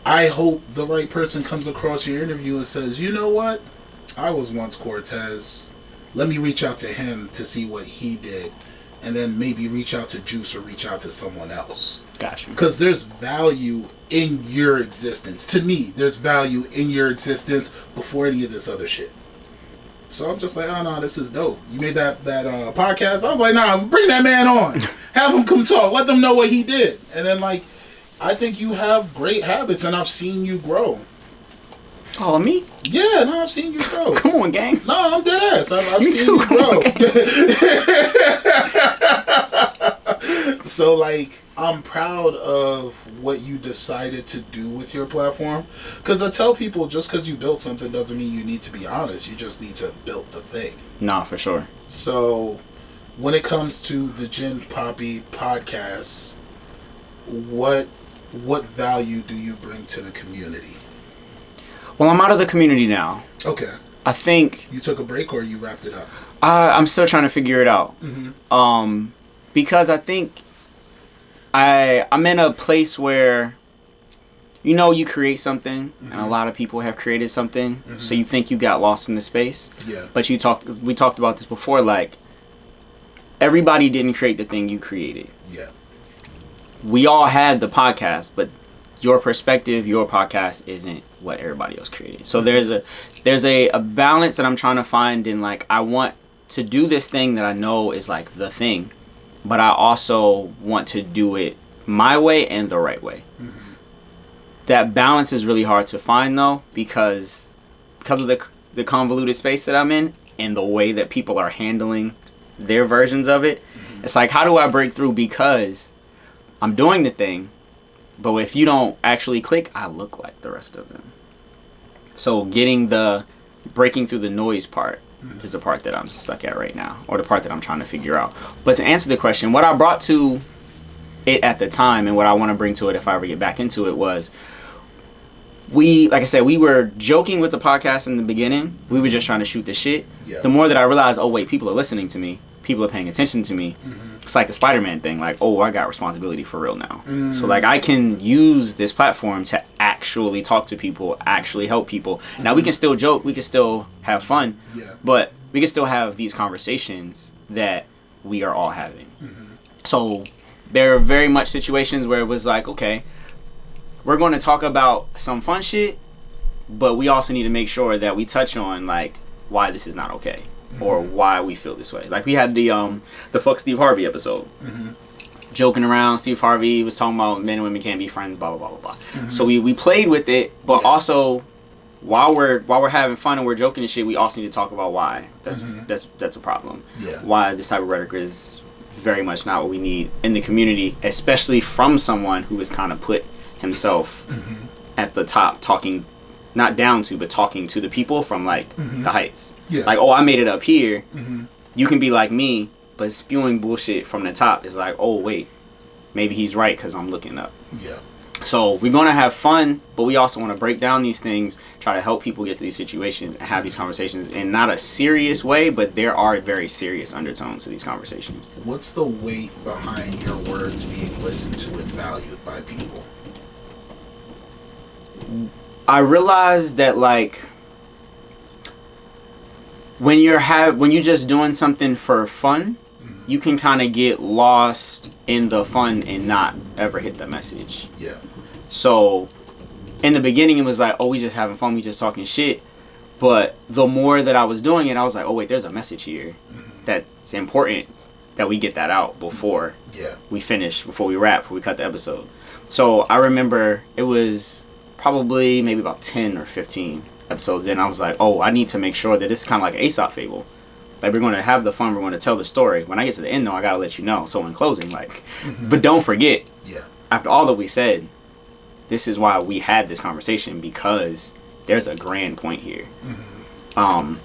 I hope the right person comes across your interview and says, you know what? I was once Cortez. Let me reach out to him to see what he did. And then maybe reach out to Juice or reach out to someone else. Gotcha. Because there's value in your existence. To me, there's value in your existence before any of this other shit. So I'm just like, oh no, this is dope. You made that podcast. I was like, nah, bring that man on. Have him come talk. Let them know what he did. And then like, I think you have great habits, and I've seen you grow. Oh, me? Yeah, no, I've seen you grow. Come on, gang. No, I'm dead ass. I've seen you grow. So, like, I'm proud of what you decided to do with your platform. Because I tell people, just because you built something doesn't mean you need to be honest. You just need to have built the thing. Nah, for sure. So, when it comes to the Gin Papi podcast, what value do you bring to the community? Well, I'm out of the community now. Okay. I think... You took a break or you wrapped it up? I'm still trying to figure it out. Because I think I'm in a place where, you know, you create something, and a lot of people have created something, so you think you got lost in the space. Yeah. But we talked about this before, like, everybody didn't create the thing you created. Yeah. We all had the podcast, but your perspective, your podcast isn't what everybody else created. So there's a balance that I'm trying to find in, like, I want to do this thing that I know is like the thing, but I also want to do it my way and the right way. that balance is really hard to find though, because of the convoluted space that I'm in and the way that people are handling their versions of it. It's like, how do I break through? Because I'm doing the thing, but if you don't actually click, I look like the rest of them. So breaking through the noise part is the part that I'm stuck at right now, or the part that I'm trying to figure out. But to answer the question, what I brought to it at the time and what I want to bring to it if I ever get back into it was, like I said, we were joking with the podcast in the beginning. We were just trying to shoot the shit. Yeah. The more that I realized, oh wait, people are listening to me. People are paying attention to me. It's like the Spider-Man thing. Like, oh, I got responsibility for real now. So like I can use this platform to actually talk to people, actually help people. Now we can still joke. We can still have fun. Yeah. But we can still have these conversations that we are all having. So there are very much situations where it was like, okay, we're going to talk about some fun shit, but we also need to make sure that we touch on like why this is not okay or why we feel this way. Like we had the fuck Steve Harvey episode, joking around. Steve Harvey was talking about men and women can't be friends, blah blah blah blah blah. So we played with it, but also while we're having fun and we're joking and shit, we also need to talk about why that's a problem. Yeah. Why this type of rhetoric is very much not what we need in the community, especially from someone who has kind of put himself at the top, talking not down to, but talking to the people from like the heights. Yeah. Like, oh, I made it up here. You can be like me, but spewing bullshit from the top is like, oh wait, maybe he's right because I'm looking up. Yeah. So we're gonna have fun, but we also want to break down these things, try to help people get to these situations and have these conversations in not a serious way, but there are very serious undertones to these conversations. What's the weight behind your words being listened to and valued by people? I realized that like when you're just doing something for fun, you can kind of get lost in the fun and not ever hit the message. Yeah. So in the beginning it was like, oh, we just having fun, we just talking shit. But the more that I was doing it, I was like, oh wait, there's a message here that's important that we get that out before we finish, before we wrap, before we cut the episode. So I remember it was probably maybe about 10 or 15 episodes in, I was like, oh, I need to make sure that this is kind of like an Aesop fable. Like, we're going to have the fun, we're going to tell the story. When I get to the end, though, I got to let you know. So in closing, like, but don't forget, after all that we said, this is why we had this conversation, because there's a grand point here. And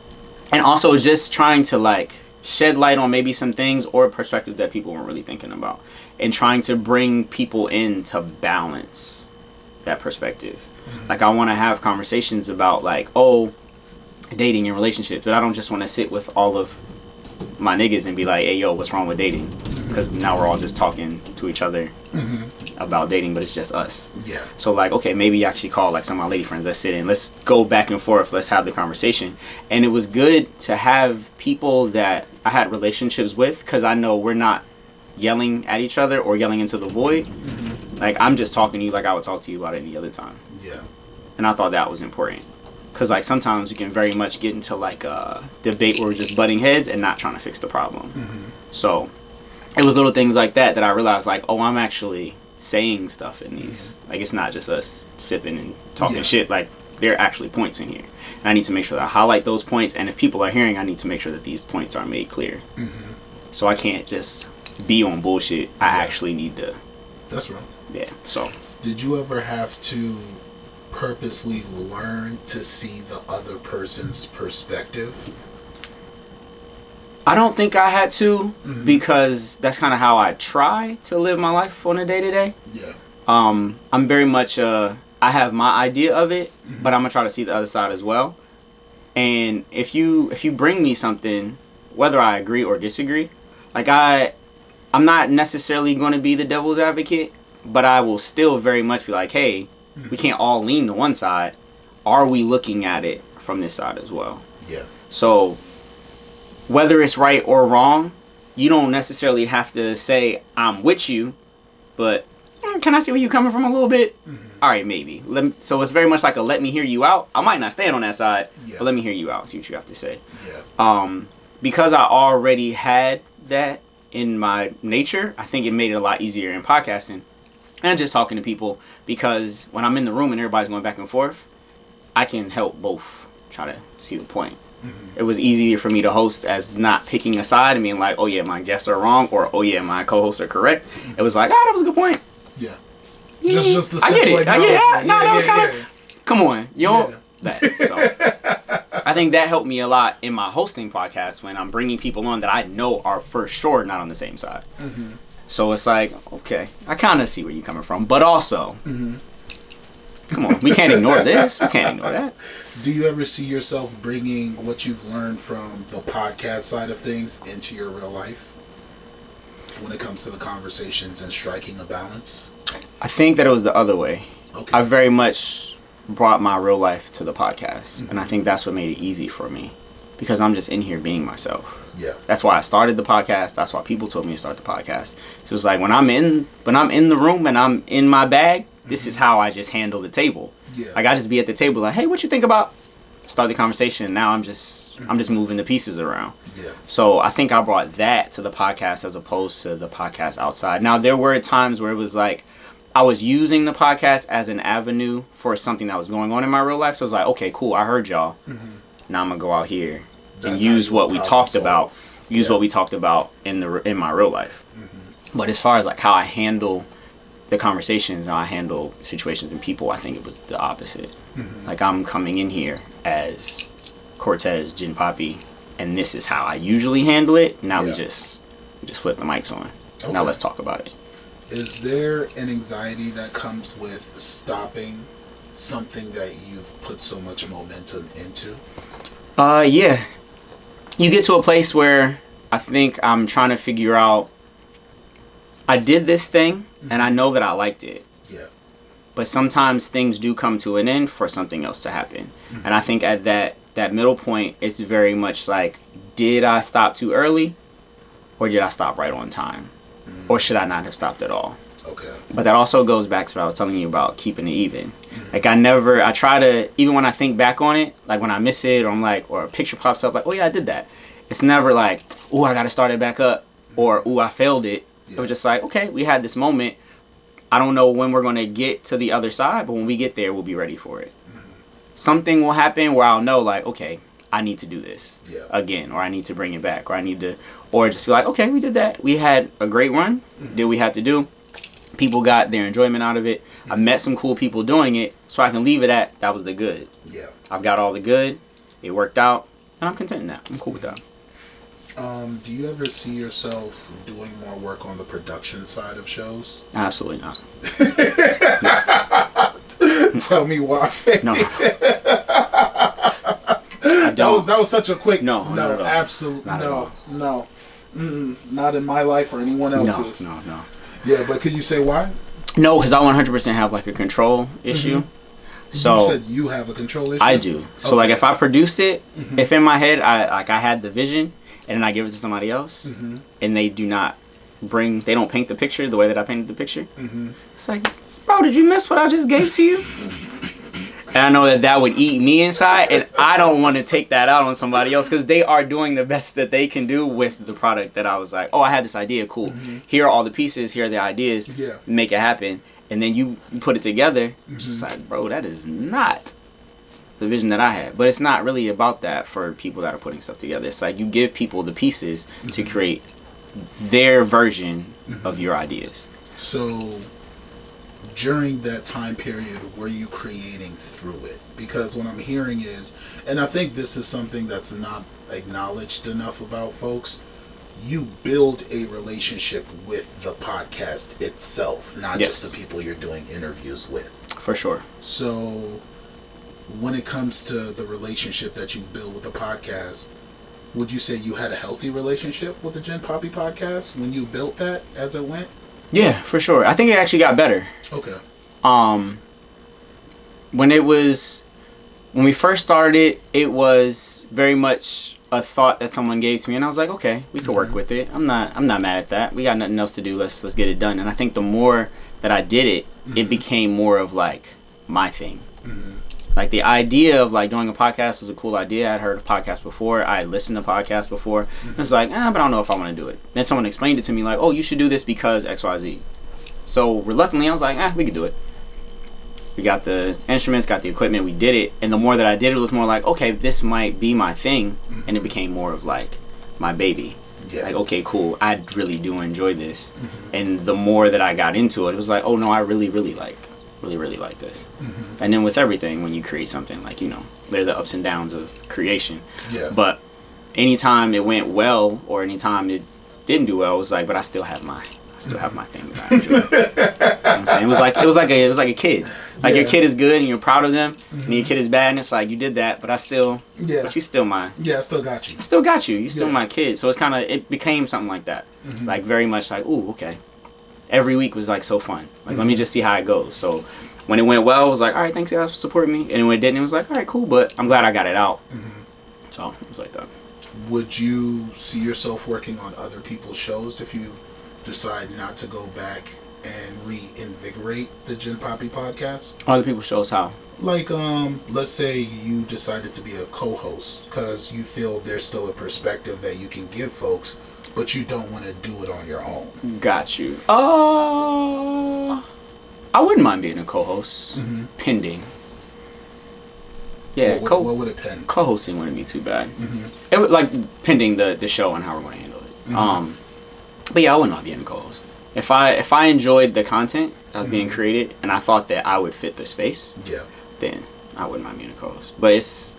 also just trying to, like, shed light on maybe some things or a perspective that people weren't really thinking about. And trying to bring people in to balance that perspective. Like, I want to have conversations about like, oh, dating and relationships, but I don't just want to sit with all of my niggas and be like, hey yo, what's wrong with dating? Because now we're all just talking to each other about dating, but it's just us. Yeah. So like, okay, maybe actually call like some of my lady friends, let's sit in, let's go back and forth, let's have the conversation. And it was good to have people that I had relationships with, because I know we're not yelling at each other or yelling into the void. Like, I'm just talking to you like I would talk to you about any other time. Yeah. And I thought that was important. Because, like, sometimes we can very much get into, like, a debate where we're just butting heads and not trying to fix the problem. So, it was little things like that I realized, like, oh, I'm actually saying stuff in these. Like, it's not just us sipping and talking shit. Like, there are actually points in here. And I need to make sure that I highlight those points. And if people are hearing, I need to make sure that these points are made clear. So I can't just be on bullshit. I actually need to. That's right. Yeah, so. Did you ever have to purposely learn to see the other person's perspective? I don't think I had to, because that's kind of how I try to live my life on a day-to-day. Yeah. I'm very much, I have my idea of it, but I'm going to try to see the other side as well. And if you bring me something, whether I agree or disagree, like I'm not necessarily going to be the devil's advocate, but I will still very much be like, hey, we can't all lean to one side. Are we looking at it from this side as well? Yeah. So whether it's right or wrong, you don't necessarily have to say I'm with you, but can I see where you're coming from a little bit? All right, maybe. So it's very much like a let me hear you out. I might not stand on that side, but let me hear you out, see what you have to say. Yeah. Because I already had that in my nature, I think it made it a lot easier in podcasting, and just talking to people, because when I'm in the room and everybody's going back and forth, I can help both try to see the point. It was easier for me to host as not picking a side and being like, oh yeah, my guests are wrong, or oh yeah, my co-hosts are correct. It was like, that was a good point. Yeah. Just the I get it. That was kind of, come on, yo. Yeah. So, I think that helped me a lot in my hosting podcast when I'm bringing people on that I know are for sure not on the same side. So it's like, okay, I kind of see where you're coming from, but also, come on, we can't ignore this. We can't ignore that. Do you ever see yourself bringing what you've learned from the podcast side of things into your real life when it comes to the conversations and striking a balance? I think that it was the other way. Okay. I very much brought my real life to the podcast, and I think that's what made it easy for me, because I'm just in here being myself. Yeah. That's why I started the podcast. That's why people told me to start the podcast. So it's like when I'm in the room and I'm in my bag, this is how I just handle the table. Yeah. Like I just be at the table like, hey, what you think about? Start the conversation. And now I'm just moving the pieces around. Yeah. So I think I brought that to the podcast as opposed to the podcast outside. Now there were times where it was like I was using the podcast as an avenue for something that was going on in my real life. So it was like, okay, cool, I heard y'all. Now I'm gonna go out here and use what we talked about. What we talked about in my real life. But as far as like how I handle the conversations and how I handle situations and people, I think it was the opposite. Like I'm coming in here as Cortez, Gin Papi, and this is how I usually handle it. Now we just flip the mics on. Okay. Now let's talk about it. Is there an anxiety that comes with stopping something that you've put so much momentum into? Yeah. You get to a place where I think I'm trying to figure out, I did this thing and I know that I liked it. Yeah. But sometimes things do come to an end for something else to happen. And I think at that middle point, it's very much like, did I stop too early or did I stop right on time? Or should I not have stopped at all? Okay. But that also goes back to what I was telling you about keeping it even. Like I try to, even when I think back on it, like when I miss it or I'm like, or a picture pops up like, oh yeah, I did that. It's never like, oh, I got to start it back up, or oh, I failed it. It was just like, okay, we had this moment. I don't know when we're going to get to the other side, but when we get there, we'll be ready for it. Something will happen where I'll know like, okay, I need to do this again, or I need to bring it back, or just be like, okay, we did that. We had a great run. Did what we had to do. People got their enjoyment out of it. I met some cool people doing it, so I can leave it at, that was the good. Yeah. I've got all the good. It worked out, and I'm content in that. I'm cool with that. Do you ever see yourself doing more work on the production side of shows? Absolutely not. Tell me why. No. I don't. That was such a quick no. Absolutely no. Not in my life or anyone else's. No. Yeah, but could you say why? No, because I 100% have like a control issue. So you said you have a control issue? I do. So like if I produced it, if in my head I had the vision and then I give it to somebody else and they don't paint the picture the way that I painted the picture. It's like, bro, did you miss what I just gave to you? And I know that would eat me inside, and I don't want to take that out on somebody else because they are doing the best that they can do with the product that I was like, oh, I had this idea, cool. Here are all the pieces, here are the ideas, make it happen. And then you put it together, it's just like, bro, that is not the vision that I had. But it's not really about that for people that are putting stuff together. It's like you give people the pieces to create their version of your ideas. So during that time period, were you creating through it? Because what I'm hearing is, and I think this is something that's not acknowledged enough about folks, you build a relationship with the podcast itself, not just the people you're doing interviews with. For sure. So when it comes to the relationship that you've built with the podcast, would you say you had a healthy relationship with the Gin Papi podcast when you built that as it went? Yeah, for sure. I think it actually got better. Okay. When we first started it was very much a thought that someone gave to me, and I was like, okay, we could work with it. I'm not mad at that. We got nothing else to do. Let's get it done. And I think the more that I did it, it became more of like my thing. Like the idea of like doing a podcast was a cool idea. I'd heard a podcast before. I had listened to podcasts before. It's like, but I don't know if I want to do it. Then someone explained it to me like, oh, you should do this because XYZ. So reluctantly, I was like, we could do it. We got the instruments, got the equipment, we did it. And the more that I did it, was more like, okay, this might be my thing. And it became more of like my baby. Yeah. Like, okay, cool, I really do enjoy this. And the more that I got into it, it was like, oh no, I really like this. And then with everything, when you create something, like, you know, there's the ups and downs of creation. Yeah. But anytime it went well or anytime it didn't do well, it was like, but I still have my thing that I enjoy. You know what I'm saying? It was like a kid. Like, your kid is good and you're proud of them, and your kid is bad and it's like, you did that, but but you still mine. Yeah, I still got you. I still got you. You still my kid. So it became something like that. Like, very much like, ooh, okay. Every week was like so fun. Like, let me just see how it goes. So when it went well, it was like, all right, thanks guys for supporting me. And when it didn't, it was like, all right, cool, but I'm glad I got it out. So it was like that. Would you see yourself working on other people's shows if you decide not to go back and reinvigorate the Gin Papi podcast? Other people's shows, how? Like, let's say you decided to be a co-host because you feel there's still a perspective that you can give folks, but you don't want to do it on your own. Got you. I wouldn't mind being a co-host, pending. Yeah, what would it pen? Co-hosting wouldn't be too bad. It would, like, pending the show and how we're going to handle it. But yeah, I wouldn't mind being a co-host. If I enjoyed the content that was being created and I thought that I would fit the space, then I wouldn't mind being a co-host. But it's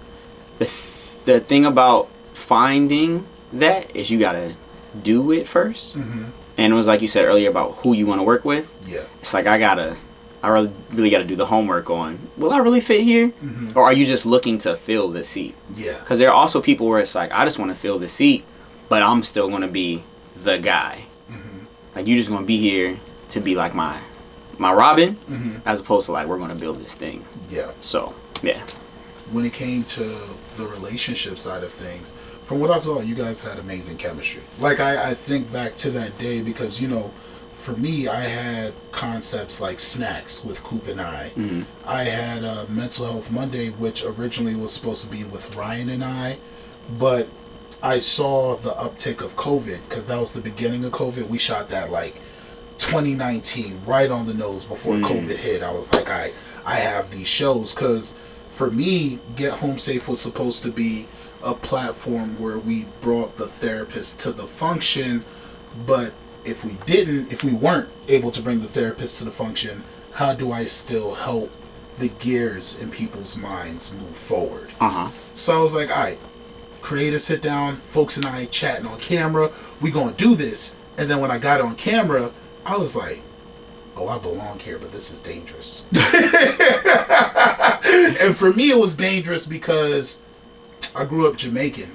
the thing about finding that is you gotta do it first. And it was like you said earlier about who you want to work with. Yeah, it's like I really gotta do the homework on, will I really fit here, or are you just looking to fill the seat? Yeah, because there are also people where it's like, I just want to fill the seat, but I'm still gonna be the guy. Like, you're just gonna be here to be like my Robin, as opposed to like, we're gonna build this thing. Yeah. So yeah. When it came to the relationship side of things, from what I saw, you guys had amazing chemistry. Like, I think back to that day because, you know, for me, I had concepts like snacks with Coop and I. I had a Mental Health Monday, which originally was supposed to be with Ryan and I, but I saw the uptick of COVID because that was the beginning of COVID. We shot that like 2019, right on the nose before COVID hit. I was like, I have these shows because for me, Get Home Safe was supposed to be a platform where we brought the therapist to the function, but if we weren't able to bring the therapist to the function, how do I still help the gears in people's minds move forward? So I was like, all right, create a sit down, folks and I chatting on camera, we gonna do this. And then when I got on camera, I was like, oh, I belong here, but this is dangerous. And for me, it was dangerous because I grew up Jamaican.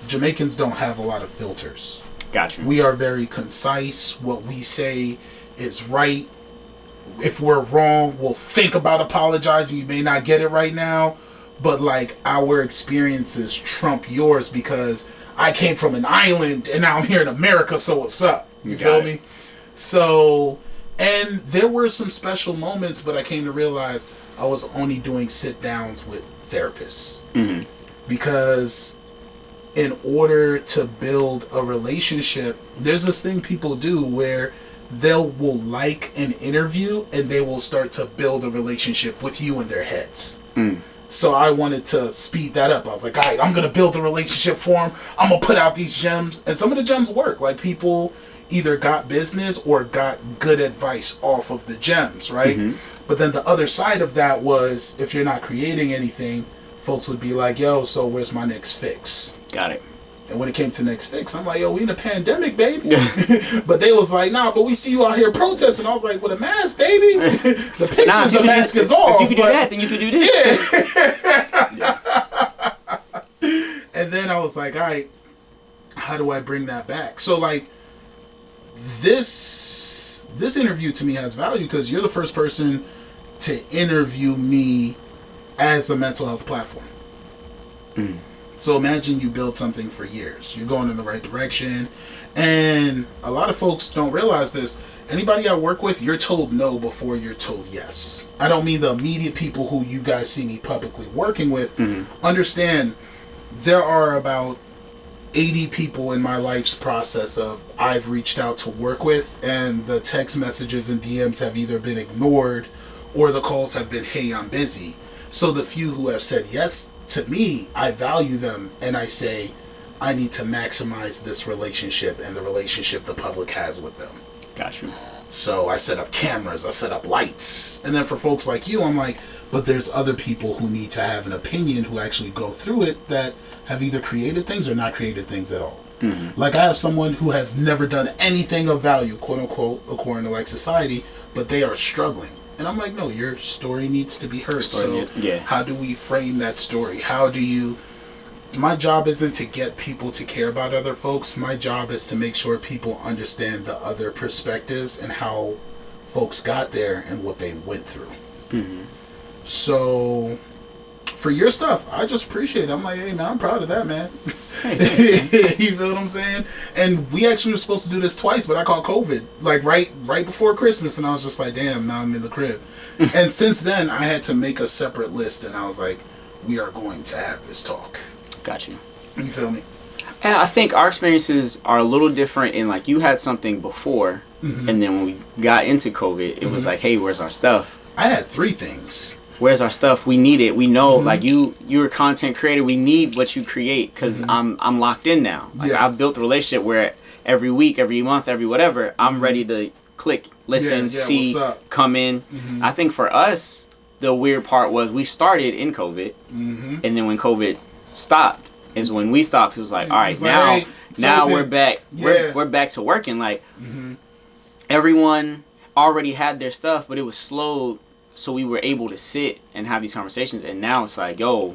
Jamaicans don't have a lot of filters. Gotcha. We are very concise. What we say is right. If we're wrong, we'll think about apologizing. You may not get it right now, but like, our experiences trump yours because I came from an island and now I'm here in America, so what's up? You feel me? So, and there were some special moments, but I came to realize I was only doing sit downs with therapists. Because in order to build a relationship, there's this thing people do where will like an interview and they will start to build a relationship with you in their heads. So I wanted to speed that up. I was like, all right, I'm going to build a relationship for them. I'm going to put out these gems. And some of the gems work. Like, people either got business or got good advice off of the gems, right? But then the other side of that was, if you're not creating anything, folks would be like, yo, so where's my next fix? Got it. And when it came to next fix, I'm like, yo, we in a pandemic, baby. But they was like, nah, but we see you out here protesting. I was like, with a mask, baby. The pictures, the mask is off. If you could do that, then you could do this. Yeah. And then I was like, all right, how do I bring that back? So, like, this interview to me has value because you're the first person to interview me as a mental health platform. So imagine you build something for years. You're going in the right direction. And a lot of folks don't realize this. Anybody I work with, you're told no before you're told yes. I don't mean the immediate people who you guys see me publicly working with. Understand, there are about 80 people in my life's process of I've reached out to work with, and the text messages and DMs have either been ignored or the calls have been, hey, I'm busy. So the few who have said yes to me, I value them, and I say I need to maximize this relationship and the relationship the public has with them. Got you. So I set up cameras, I set up lights. And then for folks like you, I'm like, but there's other people who need to have an opinion who actually go through it that have either created things or not created things at all. Mm-hmm. Like I have someone who has never done anything of value, quote unquote, according to like society, but they are struggling. And I'm like, no, your story needs to be heard. So how do we frame that story? How do you... My job isn't to get people to care about other folks. My job is to make sure people understand the other perspectives and how folks got there and what they went through. Mm-hmm. So for your stuff, I just appreciate it. I'm like, hey man, I'm proud of that, man. You feel what I'm saying? And we actually were supposed to do this twice, but I caught COVID like right before Christmas, and I was just like, damn, now I'm in the crib. And since then, I had to make a separate list, and I was like, we are going to have this talk. Got you. You feel me? And I think our experiences are a little different in like you had something before, mm-hmm. and then when we got into COVID, it mm-hmm. was like, hey, where's our stuff? I had 3 things. Where's our stuff? We need it. We know, mm-hmm. like you're a content creator. We need what you create because mm-hmm. I'm locked in now. Like, I've built a relationship where every week, every month, every whatever, I'm mm-hmm. ready to click, listen, see, come in. Mm-hmm. I think for us, the weird part was we started in COVID, mm-hmm. and then when COVID stopped is when we stopped. It was like, all right, now we're back. We're back to working. Like mm-hmm. everyone already had their stuff, but it was slow, so we were able to sit and have these conversations. And now it's like, yo,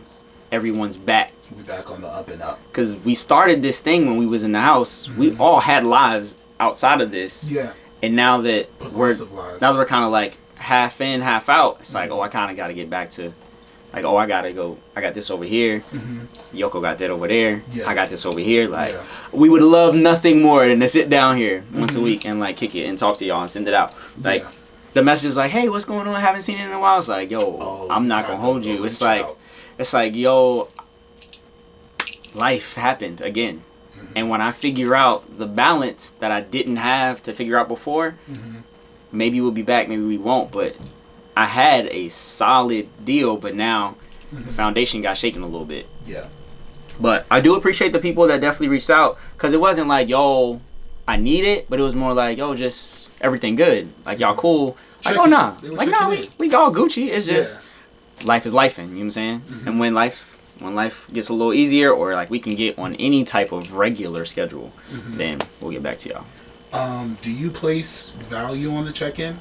everyone's back. We back on the up and up. Because we started this thing when we was in the house. Mm-hmm. We all had lives outside of this. Yeah. And now that we're kind of like half in, half out. It's mm-hmm. like, oh, I kind of got to get back to. Like, oh, I gotta go. I got this over here. Mm-hmm. Yoko got that over there. Yeah. I got this over here. Like, we would love nothing more than to sit down here once mm-hmm. a week and like kick it and talk to y'all and send it out. Like, the message is like, hey, what's going on? I haven't seen it in a while. It's like, yo, I'm not gonna hold you. It's like, yo, life happened again. Mm-hmm. And when I figure out the balance that I didn't have to figure out before, mm-hmm. maybe we'll be back, maybe we won't, but I had a solid deal, but now mm-hmm. the foundation got shaken a little bit. Yeah. But I do appreciate the people that definitely reached out, because it wasn't like, yo, I need it, but it was more like, yo, just everything good. Like, y'all cool. Like, oh, nah. Like, nah, we all Gucci. It's just life is lifing, you know what I'm saying? Mm-hmm. And when life gets a little easier, or like we can get on any type of regular schedule, mm-hmm. then we'll get back to y'all. Do you place value on the check-in?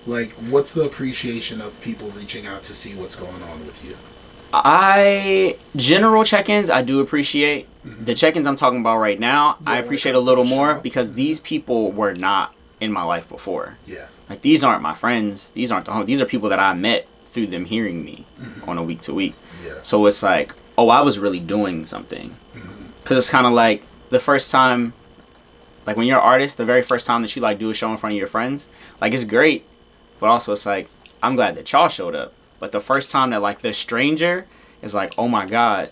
Like, what's the appreciation of people reaching out to see what's going on with you? General check-ins, I do appreciate. Mm-hmm. The check-ins I'm talking about right now, I appreciate a little more because these people were not in my life before. Yeah. Like, these aren't my friends. These aren't these are people that I met through them hearing me mm-hmm. on a week to week. Yeah. So it's like, oh, I was really doing something. Because it's kind of like the first time, like when you're an artist, the very first time that you like do a show in front of your friends, like it's great. But also it's like, I'm glad that y'all showed up. But the first time that like the stranger is like, oh my God,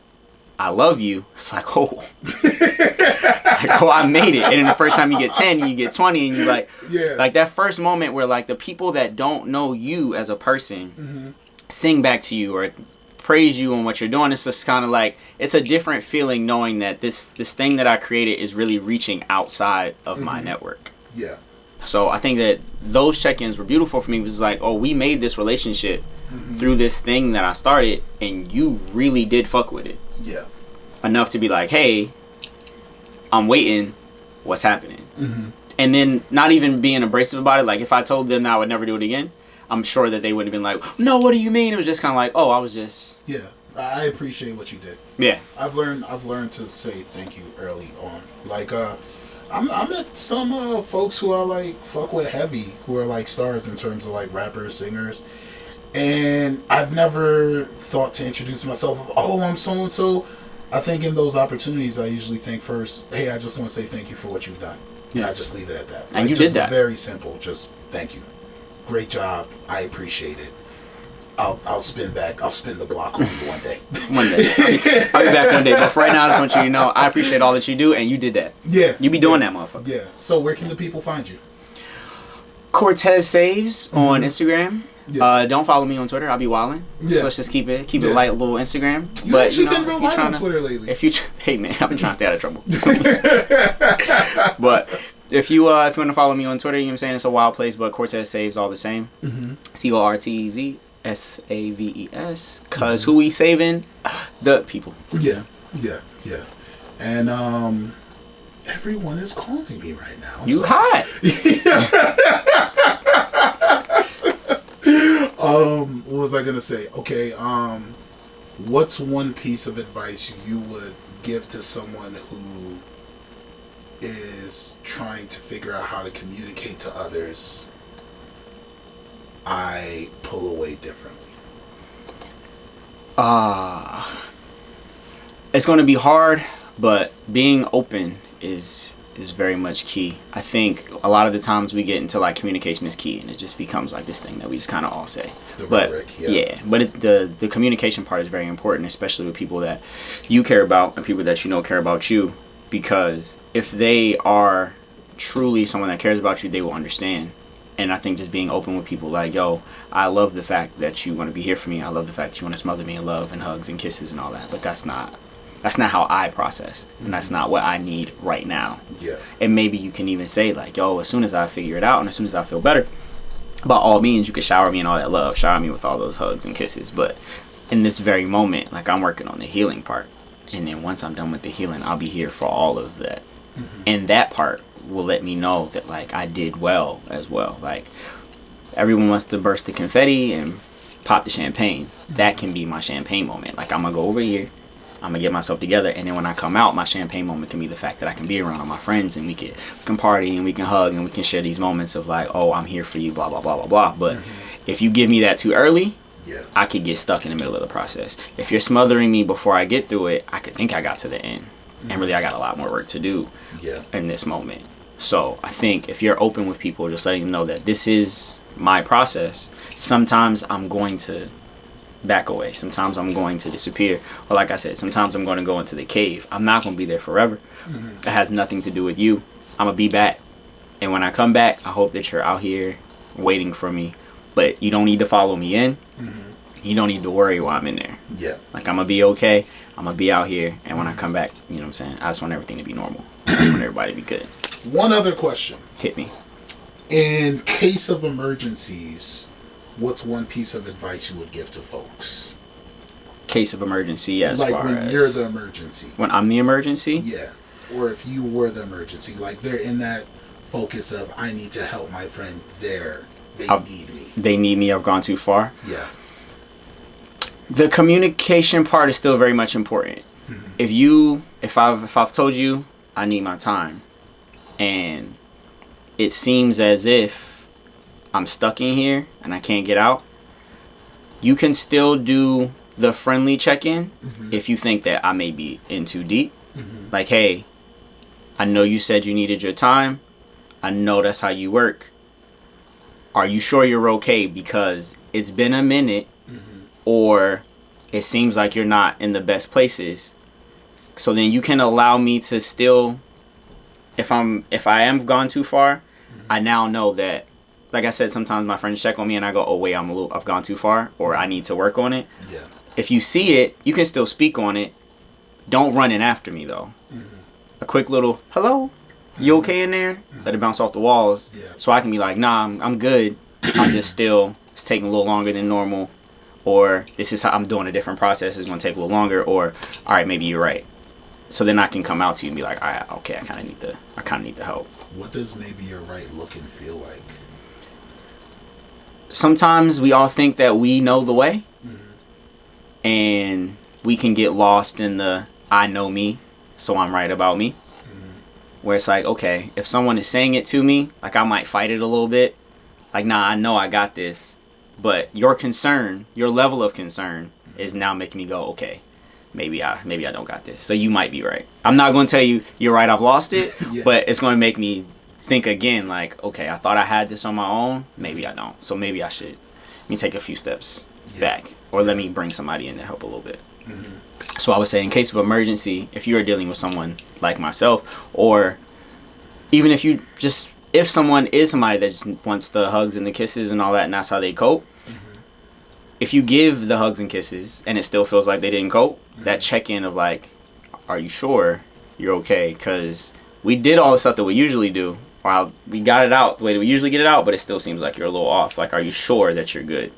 I love you. It's like, oh. Like, oh, I made it. And then the first time you get 10, you get 20, and you like, like that first moment where like the people that don't know you as a person mm-hmm. sing back to you or praise you on what you're doing. It's just kind of like, it's a different feeling knowing that this thing that I created is really reaching outside of mm-hmm. my network. Yeah. So I think that those check-ins were beautiful for me. It was like, oh, we made this relationship mm-hmm. through this thing that I started, and you really did fuck with it. Yeah. Enough to be like, hey, I'm waiting. What's happening? Mm-hmm. And then not even being abrasive about it. Like, if I told them that I would never do it again, I'm sure that they wouldn't have been like, no, what do you mean? It was just kind of like, oh, I was just... Yeah. I appreciate what you did. Yeah. I've learned to say thank you early on. Like, I met some folks who are like fuck with heavy, who are like stars in terms of like rappers, singers, and I've never thought to introduce myself. Oh, I'm so and so. I think in those opportunities, I usually think first, hey, I just want to say thank you for what you've done, and I just leave it at that. And like, you did that. Very simple. Just thank you. Great job. I appreciate it. I'll spin back. I'll spin the block on you one day. One day. I'll be back one day. But for right now, I just want you to know I appreciate all that you do, and you did that. Yeah. You be doing that, motherfucker. Yeah. So where can the people find you? Cortez Saves on Instagram. Yeah. Don't follow me on Twitter. I'll be wilding. Yeah. So let's just keep it light, little Instagram. But actually been real light on Twitter lately. Hey man, I've been trying to stay out of trouble. But if you want to follow me on Twitter, you know what I'm saying, it's a wild place, but Cortez Saves all the same. CortezSaves, cause who we saving? The people. Yeah. And everyone is calling me right now. You hot. What was I gonna say? Okay, what's one piece of advice you would give to someone who is trying to figure out how to communicate to others? I pull away differently. It's going to be hard, but being open is very much key. I think a lot of the times we get into like communication is key, and it just becomes like this thing that we just kind of all say. But the communication part is very important, especially with people that you care about and people that you know care about you, because if they are truly someone that cares about you, they will understand. And I think just being open with people like, yo, I love the fact that you want to be here for me. I love the fact that you want to smother me in love and hugs and kisses and all that. But that's not how I process, and that's not what I need right now. Yeah. And maybe you can even say like, yo, as soon as I figure it out and as soon as I feel better, by all means, you can shower me in all that love, shower me with all those hugs and kisses. But in this very moment, like, I'm working on the healing part, and then once I'm done with the healing, I'll be here for all of that. And that part will let me know that like I did well as well. Like, everyone wants to burst the confetti and pop the champagne. That can be my champagne moment. Like, I'm gonna go over here, I'm gonna get myself together, and then when I come out, my champagne moment can be the fact that I can be around all my friends and we can party and we can hug and we can share these moments of like, oh, I'm here for you, blah blah blah blah blah. But if you give me that too early, I could get stuck in the middle of the process. If you're smothering me before I get through it, I could think I got to the end, and really I got a lot more work to do in this moment. So I think if you're open with people, just letting them know that this is my process. Sometimes I'm going to back away. Sometimes I'm going to disappear. Or like I said, sometimes I'm going to go into the cave. I'm not going to be there forever. It has nothing to do with you. I'm going to be back. And when I come back, I hope that you're out here waiting for me. But you don't need to follow me in. You don't need to worry while I'm in there. Like, I'm going to be okay. I'm going to be out here. And when I come back, you know what I'm saying? I just want everything to be normal. I just want everybody to be good. One other question. Hit me. In case of emergencies, what's one piece of advice you would give to folks? Case of emergency, as like far when as you're the emergency. When I'm the emergency? Yeah. Or if you were the emergency. Like, they're in that focus of, I need to help my friend there. They need me. They need me. I've gone too far. Yeah. The communication part is still very much important. If I've told you I need my time, and it seems as if I'm stuck in here and I can't get out, you can still do the friendly check-in if you think that I may be in too deep. Like, hey, I know you said you needed your time. I know that's how you work. Are you sure you're okay? Because it's been a minute, or it seems like you're not in the best places. So then you can allow me to still, if I am gone too far, I now know that, like I said, sometimes my friends check on me and I go, oh wait, I've gone too far, or I need to work on it. Yeah. If you see it, you can still speak on it. Don't run in after me though. A quick little, hello, you okay in there? Let it bounce off the walls. So I can be like, nah, I'm good. I'm just still, it's taking a little longer than normal. Or this is how I'm doing a different process. It's going to take a little longer. Or, all right, maybe you're right. So then I can come out to you and be like, all right, okay, I kind of need the help. What does maybe you're right look and feel like? Sometimes we all think that we know the way. And we can get lost in the, I know me, so I'm right about me. Where it's like, okay, if someone is saying it to me, like, I might fight it a little bit. Like, nah, I know I got this. But your concern, your level of concern is now making me go, okay, maybe I don't got this. So you might be right. I'm not going to tell you you're right, I've lost it, but it's going to make me think again, like, okay, I thought I had this on my own. Maybe I don't. So maybe I should. Let me take a few steps back, or let me bring somebody in to help a little bit. So I would say, in case of emergency, if you are dealing with someone like myself, or even if someone is somebody that just wants the hugs and the kisses and all that, and that's how they cope, if you give the hugs and kisses and it still feels like they didn't cope, that check-in of like, are you sure you're okay? Because we did all the stuff that we usually do, or we got it out the way that we usually get it out, but it still seems like you're a little off. Like, are you sure that you're good?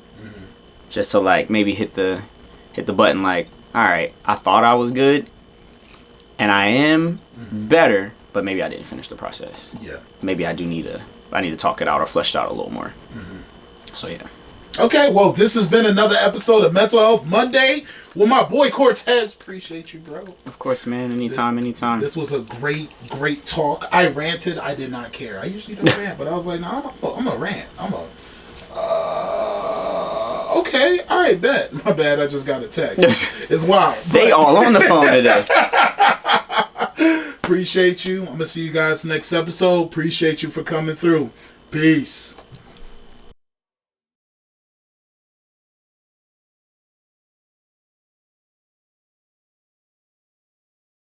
Just to like maybe hit the button like, all right, I thought I was good, and I am better, but maybe I didn't finish the process. Yeah. Maybe I need to talk it out or flesh it out a little more. So yeah. Okay, well, this has been another episode of Mental Health Monday with my boy Cortez. Appreciate you, bro. Of course, man. Anytime. This was a great talk. I ranted. I did not care. I usually don't rant, but I was like, no, I'm a rant. Okay, all right, bet. My bad, I just got a text. It's wild. They all on the phone today. Appreciate you. I'm going to see you guys next episode. Appreciate you for coming through. Peace.